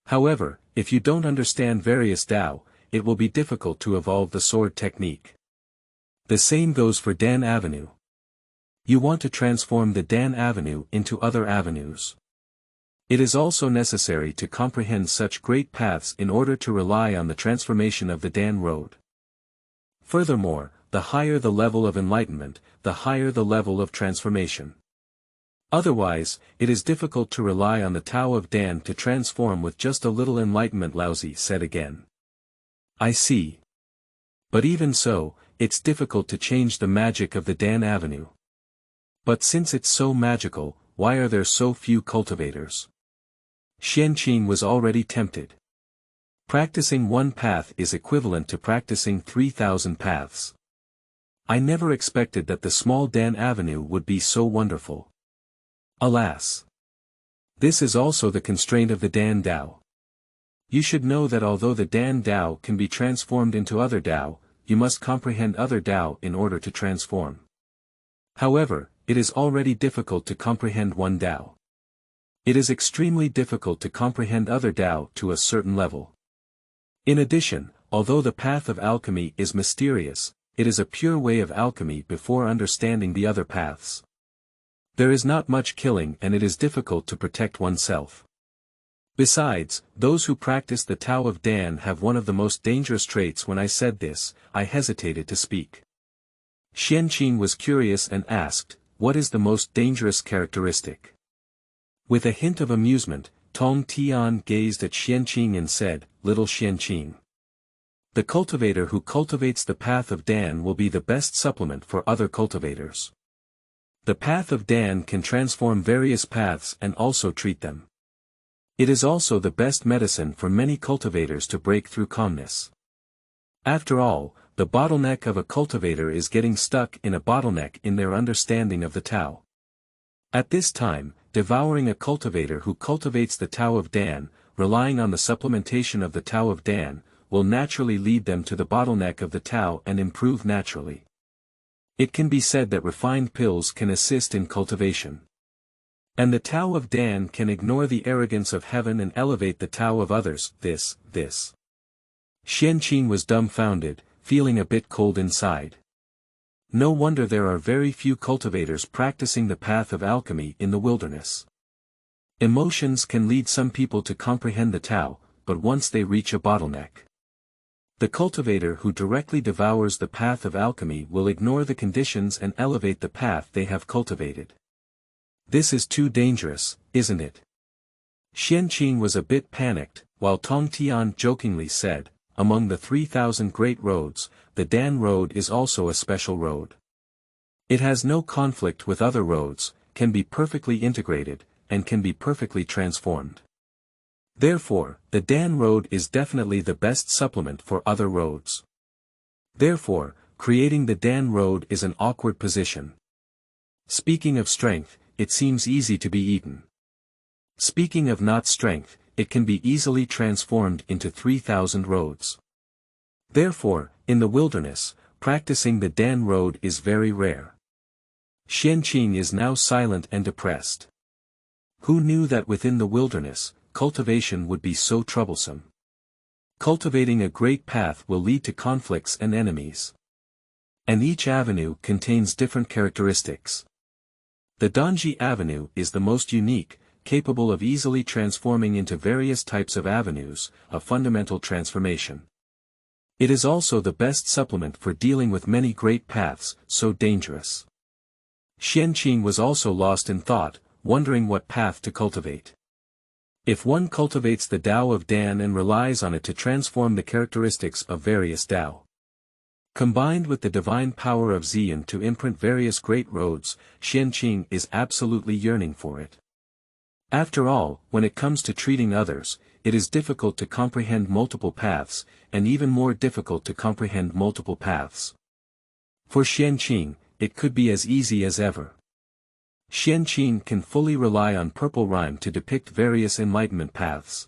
However, if you don't understand various Tao, it will be difficult to evolve the sword technique. The same goes for Dan Avenue. You want to transform the Dan Avenue into other avenues. It is also necessary to comprehend such great paths in order to rely on the transformation of the Dan Road. Furthermore, the higher the level of enlightenment, the higher the level of transformation. Otherwise, it is difficult to rely on the Tao of Dan to transform with just a little enlightenment, Laozi said again. I see. But even so, it's difficult to change the magic of the Dan Avenue. But since it's so magical, why are there so few cultivators? Xianxia was already tempted. Practicing one path is equivalent to practicing 3,000 paths. I never expected that the small Dan Avenue would be so wonderful. Alas! This is also the constraint of the Dan Dao. You should know that although the Dan Dao can be transformed into other Dao, you must comprehend other Dao in order to transform. However, it is already difficult to comprehend one Dao. It is extremely difficult to comprehend other Dao to a certain level. In addition, although the path of alchemy is mysterious, it is a pure way of alchemy before understanding the other paths. There is not much killing and it is difficult to protect oneself. Besides, those who practice the Tao of Dan have one of the most dangerous traits. When I said this, I hesitated to speak. Xianxia was curious and asked, what is the most dangerous characteristic? With a hint of amusement, Tong Tian gazed at Xianxia and said, Little Xianxia. The cultivator who cultivates the path of Dan will be the best supplement for other cultivators. The path of Dan can transform various paths and also treat them. It is also the best medicine for many cultivators to break through calmness. After all, the bottleneck of a cultivator is getting stuck in a bottleneck in their understanding of the Tao. At this time, devouring a cultivator who cultivates the Tao of Dan, relying on the supplementation of the Tao of Dan, will naturally lead them to the bottleneck of the Tao and improve naturally. It can be said that refined pills can assist in cultivation. And the Tao of Dan can ignore the arrogance of heaven and elevate the Tao of others. This. Xianxia was dumbfounded, feeling a bit cold inside. No wonder there are very few cultivators practicing the path of alchemy in the wilderness. Emotions can lead some people to comprehend the Tao, but once they reach a bottleneck. The cultivator who directly devours the path of alchemy will ignore the conditions and elevate the path they have cultivated. This is too dangerous, isn't it? Xianxia was a bit panicked, while Tong Tian jokingly said, among the 3,000 great roads, the Dan Road is also a special road. It has no conflict with other roads, can be perfectly integrated, and can be perfectly transformed. Therefore, the Dan Road is definitely the best supplement for other roads. Therefore, creating the Dan Road is an awkward position. Speaking of strength, it seems easy to be eaten. Speaking of not strength, it can be easily transformed into 3,000 roads. Therefore, in the wilderness, practicing the Dan Road is very rare. Xianxia is now silent and depressed. Who knew that within the wilderness, cultivation would be so troublesome? Cultivating a great path will lead to conflicts and enemies. And each avenue contains different characteristics. The Danji Avenue is the most unique, capable of easily transforming into various types of avenues, a fundamental transformation. It is also the best supplement for dealing with many great paths, so dangerous. Xianxia was also lost in thought, wondering what path to cultivate. If one cultivates the Tao of Dan and relies on it to transform the characteristics of various Tao, combined with the divine power of Xian to imprint various great roads, Xianxia is absolutely yearning for it. After all, when it comes to treating others, it is difficult to comprehend multiple paths, and even more difficult to comprehend multiple paths. For Xianxia, it could be as easy as ever. Xianxia can fully rely on purple rhyme to depict various enlightenment paths.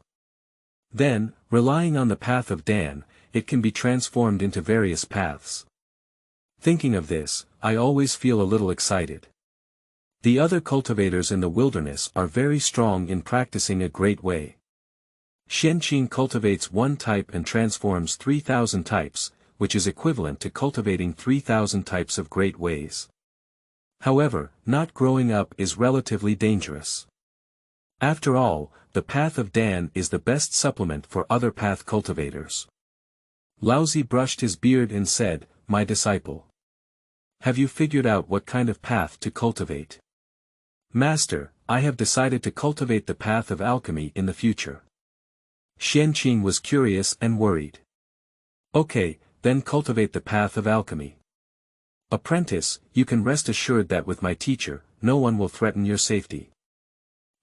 Then, relying on the path of Dan, it can be transformed into various paths. Thinking of this, I always feel a little excited. The other cultivators in the wilderness are very strong in practicing a great way. Xianxia cultivates one type and transforms 3,000 types, which is equivalent to cultivating 3,000 types of great ways. However, not growing up is relatively dangerous. After all, the path of Dan is the best supplement for other path cultivators. Laozi brushed his beard and said, "My disciple. Have you figured out what kind of path to cultivate?" "Master, I have decided to cultivate the path of alchemy in the future." Xianxia was curious and worried. "Okay, then cultivate the path of alchemy. Apprentice, you can rest assured that with my teacher, no one will threaten your safety."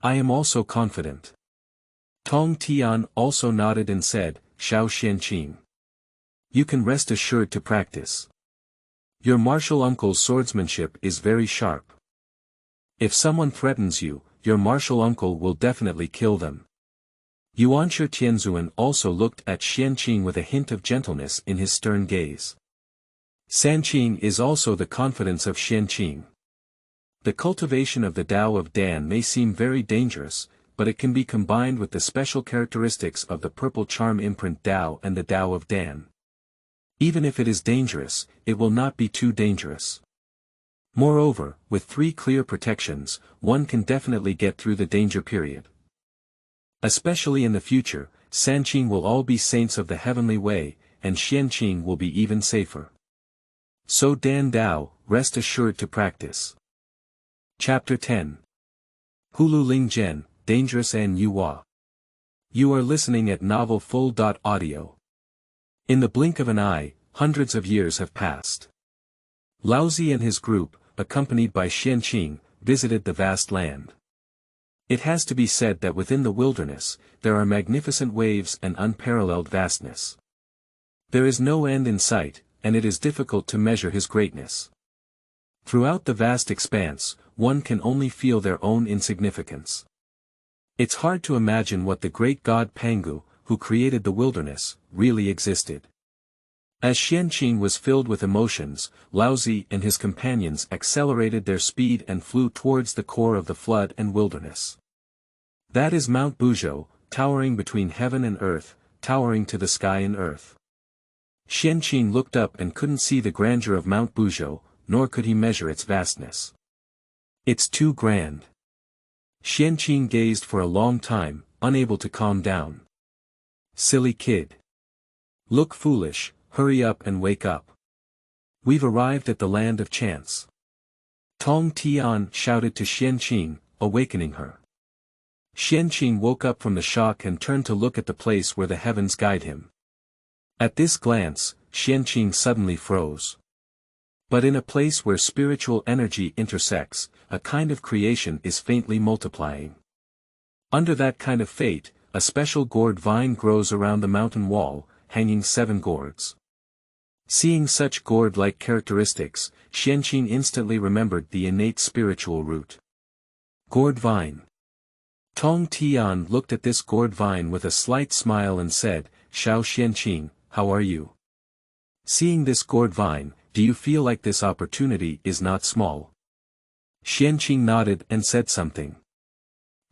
"I am also confident." Tong Tian also nodded and said, "Xiao Xianxia. You can rest assured to practice. Your martial uncle's swordsmanship is very sharp. If someone threatens you, your martial uncle will definitely kill them." Yuanshi Tianzuan also looked at Xianxia with a hint of gentleness in his stern gaze. Sanqing is also the confidence of Xianxia. The cultivation of the Tao of Dan may seem very dangerous, but it can be combined with the special characteristics of the purple charm imprint Tao and the Tao of Dan. Even if it is dangerous, it will not be too dangerous. Moreover, with 3 clear protections, one can definitely get through the danger period. Especially in the future, Sanqing will all be saints of the heavenly way, and Xianxia will be even safer. So Dan Dao, rest assured to practice. Chapter 10. Hulu Linggen, Dangerous and Yuhua. You are listening at Novel Full.audio. In the blink of an eye, hundreds of years have passed. Laozi and his group, accompanied by Xianxia, visited the vast land. It has to be said that within the wilderness, there are magnificent waves and unparalleled vastness. There is no end in sight, and it is difficult to measure his greatness. Throughout the vast expanse, one can only feel their own insignificance. It's hard to imagine what the great god Pangu, who created the wilderness, really existed. As Xianxia was filled with emotions, Laozi and his companions accelerated their speed and flew towards the core of the flood and wilderness. That is Mount Buzhou, towering between heaven and earth, towering to the sky and earth. Xianxia looked up and couldn't see the grandeur of Mount Buzhou, nor could he measure its vastness. It's too grand. Xianxia gazed for a long time, unable to calm down. Silly kid. Look foolish, hurry up and wake up. We've arrived at the land of chance. Tong Tian shouted to Xianxia, awakening her. Xianxia woke up from the shock and turned to look at the place where the heavens guide him. At this glance, Xianxia suddenly froze. But in a place where spiritual energy intersects, a kind of creation is faintly multiplying. Under that kind of fate, a special gourd vine grows around the mountain wall, hanging 7 gourds. Seeing such gourd-like characteristics, Xianxia instantly remembered the innate spiritual root. Gourd vine. Tong Tian looked at this gourd vine with a slight smile and said, "Xiao Xianxia, how are you? Seeing this gourd vine, do you feel like this opportunity is not small?" Xianxia nodded and said something.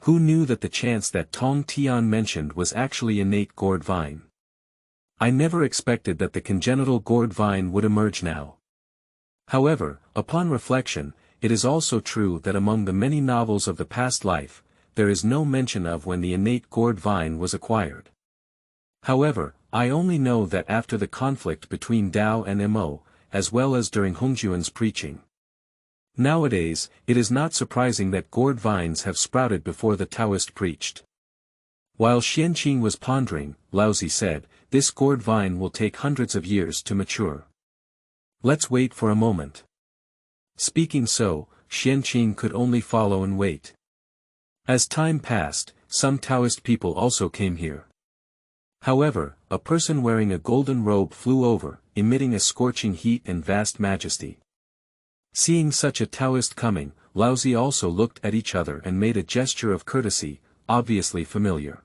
Who knew that the chance that Tong Tian mentioned was actually innate gourd vine? I never expected that the congenital gourd vine would emerge now. However, upon reflection, it is also true that among the many novels of the past life, there is no mention of when the innate gourd vine was acquired. However, I only know that after the conflict between Dao and Mo, as well as during Honghuang's preaching. Nowadays, it is not surprising that gourd vines have sprouted before the Taoist preached. While Xianxia was pondering, Laozi said, "This gourd vine will take hundreds of years to mature. Let's wait for a moment." Speaking so, Xianxia could only follow and wait. As time passed, some Taoist people also came here. However, a person wearing a golden robe flew over, emitting a scorching heat and vast majesty. Seeing such a Taoist coming, Laozi also looked at each other and made a gesture of courtesy, obviously familiar.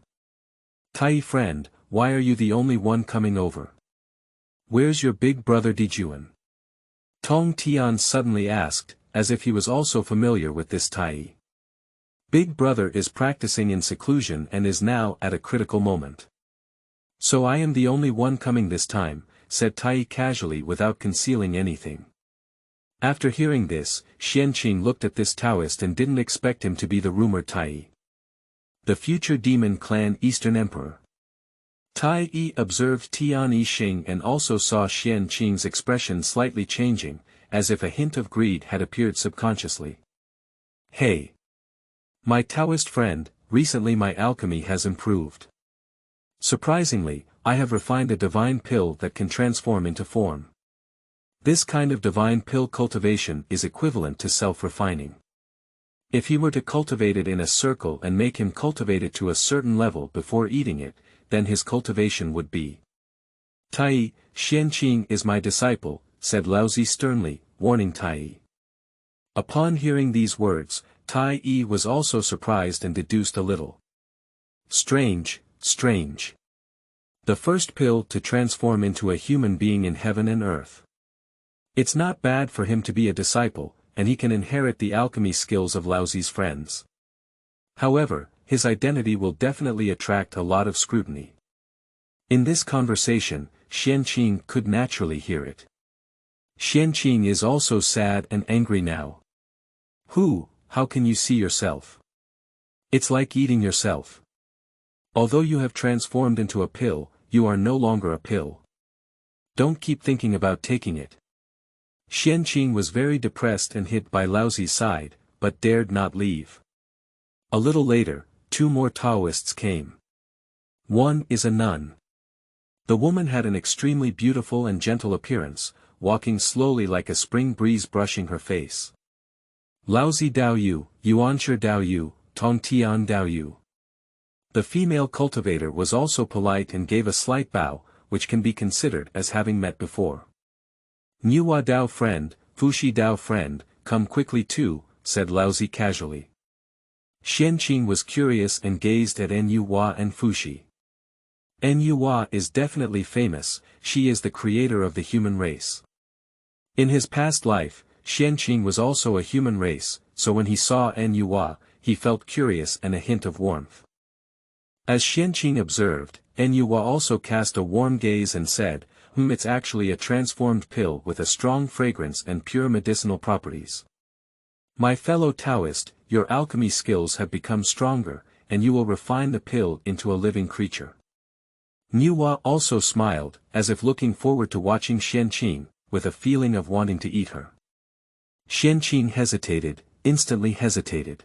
"Tai friend, why are you the only one coming over? Where's your big brother Jiuzhuan?" Tong Tian suddenly asked, as if he was also familiar with this Tai. "Big brother is practicing in seclusion and is now at a critical moment. So I am the only one coming this time," said Tai casually without concealing anything. After hearing this, Xianxia looked at this Taoist and didn't expect him to be the rumored Tai. The future demon clan Eastern Emperor. Tai Yi observed Tian Yixing and also saw Xianxia's expression slightly changing, as if a hint of greed had appeared subconsciously. "Hey! My Taoist friend, recently my alchemy has improved. Surprisingly, I have refined a divine pill that can transform into form. This kind of divine pill cultivation is equivalent to self-refining. If he were to cultivate it in a circle and make him cultivate it to a certain level before eating it, then his cultivation would be. Tai, Xianxia is my disciple," said Laozi sternly, warning Tai. Upon hearing these words, Tai was also surprised and deduced a little. Strange, strange. The first pill to transform into a human being in heaven and earth. It's not bad for him to be a disciple, and he can inherit the alchemy skills of Laozi's friends. However, his identity will definitely attract a lot of scrutiny. In this conversation, Xianxia could naturally hear it. Xianxia is also sad and angry now. How can you see yourself? It's like eating yourself. Although you have transformed into a pill, you are no longer a pill. Don't keep thinking about taking it. Xianxia was very depressed and hid by Laozi's side, but dared not leave. A little later, 2 more Taoists came. One is a nun. The woman had an extremely beautiful and gentle appearance, walking slowly like a spring breeze brushing her face. Laozi Dao Yu, Yuanshi Dao Yu, Tong Tian Dao Yu. The female cultivator was also polite and gave a slight bow, which can be considered as having met before. "Niwa Dao friend, Fushi Dao friend, come quickly too," said Laozi casually. Xianxia was curious and gazed at Nuwa and Fushi. Nuwa is definitely famous, she is the creator of the human race. In his past life, Xianxia was also a human race, so when he saw Nuwa, he felt curious and a hint of warmth. As Xianxia observed, Nuwa also cast a warm gaze and said, It's actually a transformed pill with a strong fragrance and pure medicinal properties. My fellow Taoist, your alchemy skills have become stronger, and you will refine the pill into a living creature. Niuhua also smiled, as if looking forward to watching Xianqing, with a feeling of wanting to eat her. Xianqing hesitated, instantly hesitated.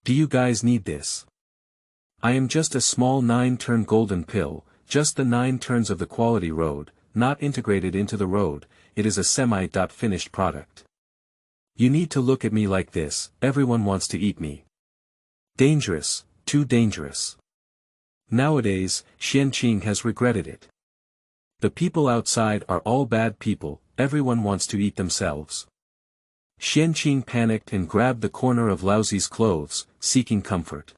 Do you guys need this? I am just a small 9-turn golden pill, just the 9 turns of the quality road, not integrated into the road, it is a semi-finished product. You need to look at me like this, everyone wants to eat me. Dangerous, too dangerous. Nowadays, Xianqing has regretted it. The people outside are all bad people, everyone wants to eat themselves. Xianqing panicked and grabbed the corner of Laozi's clothes, seeking comfort.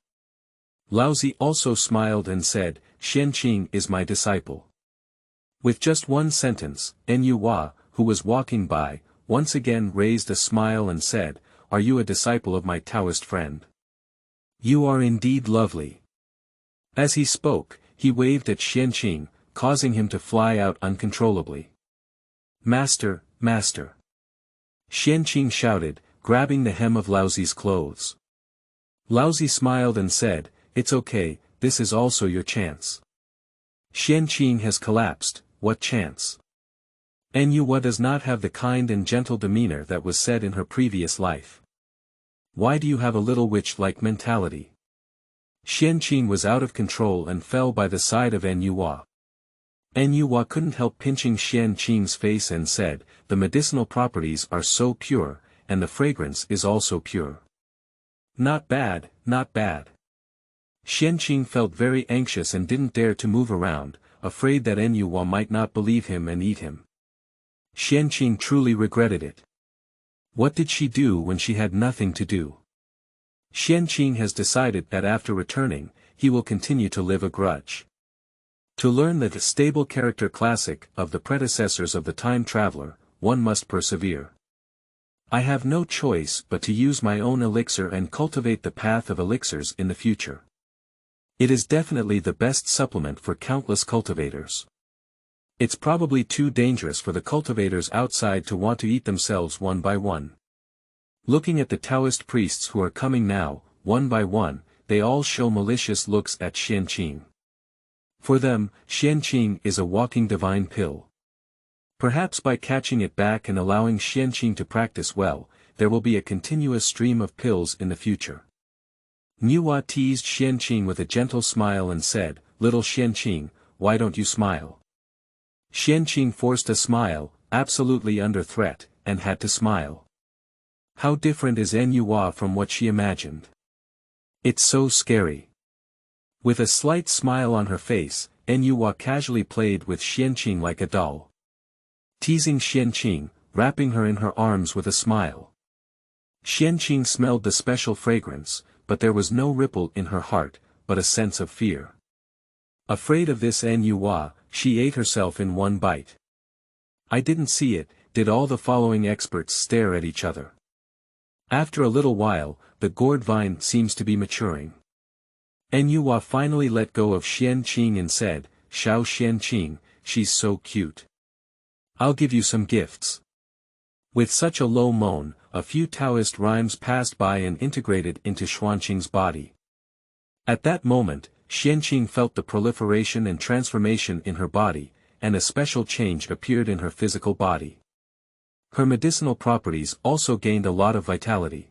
Laozi also smiled and said, Xianqing is my disciple. With just one sentence, Niuhua, who was walking by, once again raised a smile and said, Are you a disciple of my Taoist friend? You are indeed lovely. As he spoke, he waved at Xianqing, causing him to fly out uncontrollably. Master, master. Xianqing shouted, grabbing the hem of Laozi's clothes. Laozi smiled and said, It's okay, this is also your chance. Xianqing has collapsed, what chance? Niuhua does not have the kind and gentle demeanor that was said in her previous life. Why do you have a little witch-like mentality? Xianqing was out of control and fell by the side of Niuhua. Niuhua couldn't help pinching Xianqing's face and said, The medicinal properties are so pure, and the fragrance is also pure. Not bad, not bad. Xianqing felt very anxious and didn't dare to move around, afraid that Niuhua might not believe him and eat him. Xianqing truly regretted it. What did she do when she had nothing to do? Xianqing has decided that after returning, he will continue to live a grudge. To learn the stable character classic of the predecessors of the time traveler, one must persevere. I have no choice but to use my own elixir and cultivate the path of elixirs in the future. It is definitely the best supplement for countless cultivators. It's probably too dangerous for the cultivators outside to want to eat themselves one by one. Looking at the Taoist priests who are coming now, one by one, they all show malicious looks at Xianqing. For them, Xianqing is a walking divine pill. Perhaps by catching it back and allowing Xianqing to practice well, there will be a continuous stream of pills in the future. Niuhua teased Xianqing with a gentle smile and said, Little Xianqing, why don't you smile? Xianqing forced a smile, absolutely under threat, and had to smile. How different is Niuhua from what she imagined. It's so scary. With a slight smile on her face, Niuhua casually played with Xianqing like a doll. Teasing Xianqing, wrapping her in her arms with a smile. Xianqing smelled the special fragrance, but there was no ripple in her heart, but a sense of fear. Afraid of this Niuhua, she ate herself in one bite. I didn't see it, did all the following experts stare at each other. After a little while, the gourd vine seems to be maturing. Niuhua finally let go of Xianqing and said, Xiao Xianqing, she's so cute. I'll give you some gifts. With such a low moan, a few Taoist rhymes passed by and integrated into Xuanqing's body. At that moment, Xianqing felt the proliferation and transformation in her body, and a special change appeared in her physical body. Her medicinal properties also gained a lot of vitality.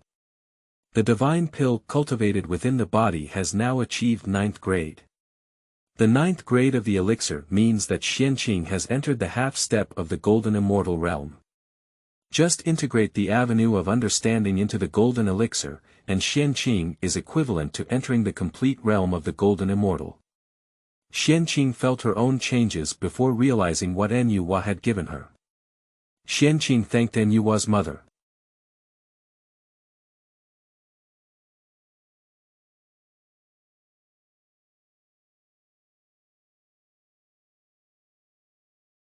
The divine pill cultivated within the body has now achieved 9th grade. The 9th grade of the elixir means that Xianqing has entered the half-step of the golden immortal realm. Just integrate the avenue of understanding into the golden elixir, and Xianqing is equivalent to entering the complete realm of the golden immortal. Xianqing felt her own changes before realizing what Niuhua had given her. Xianqing thanked Niuhua's mother.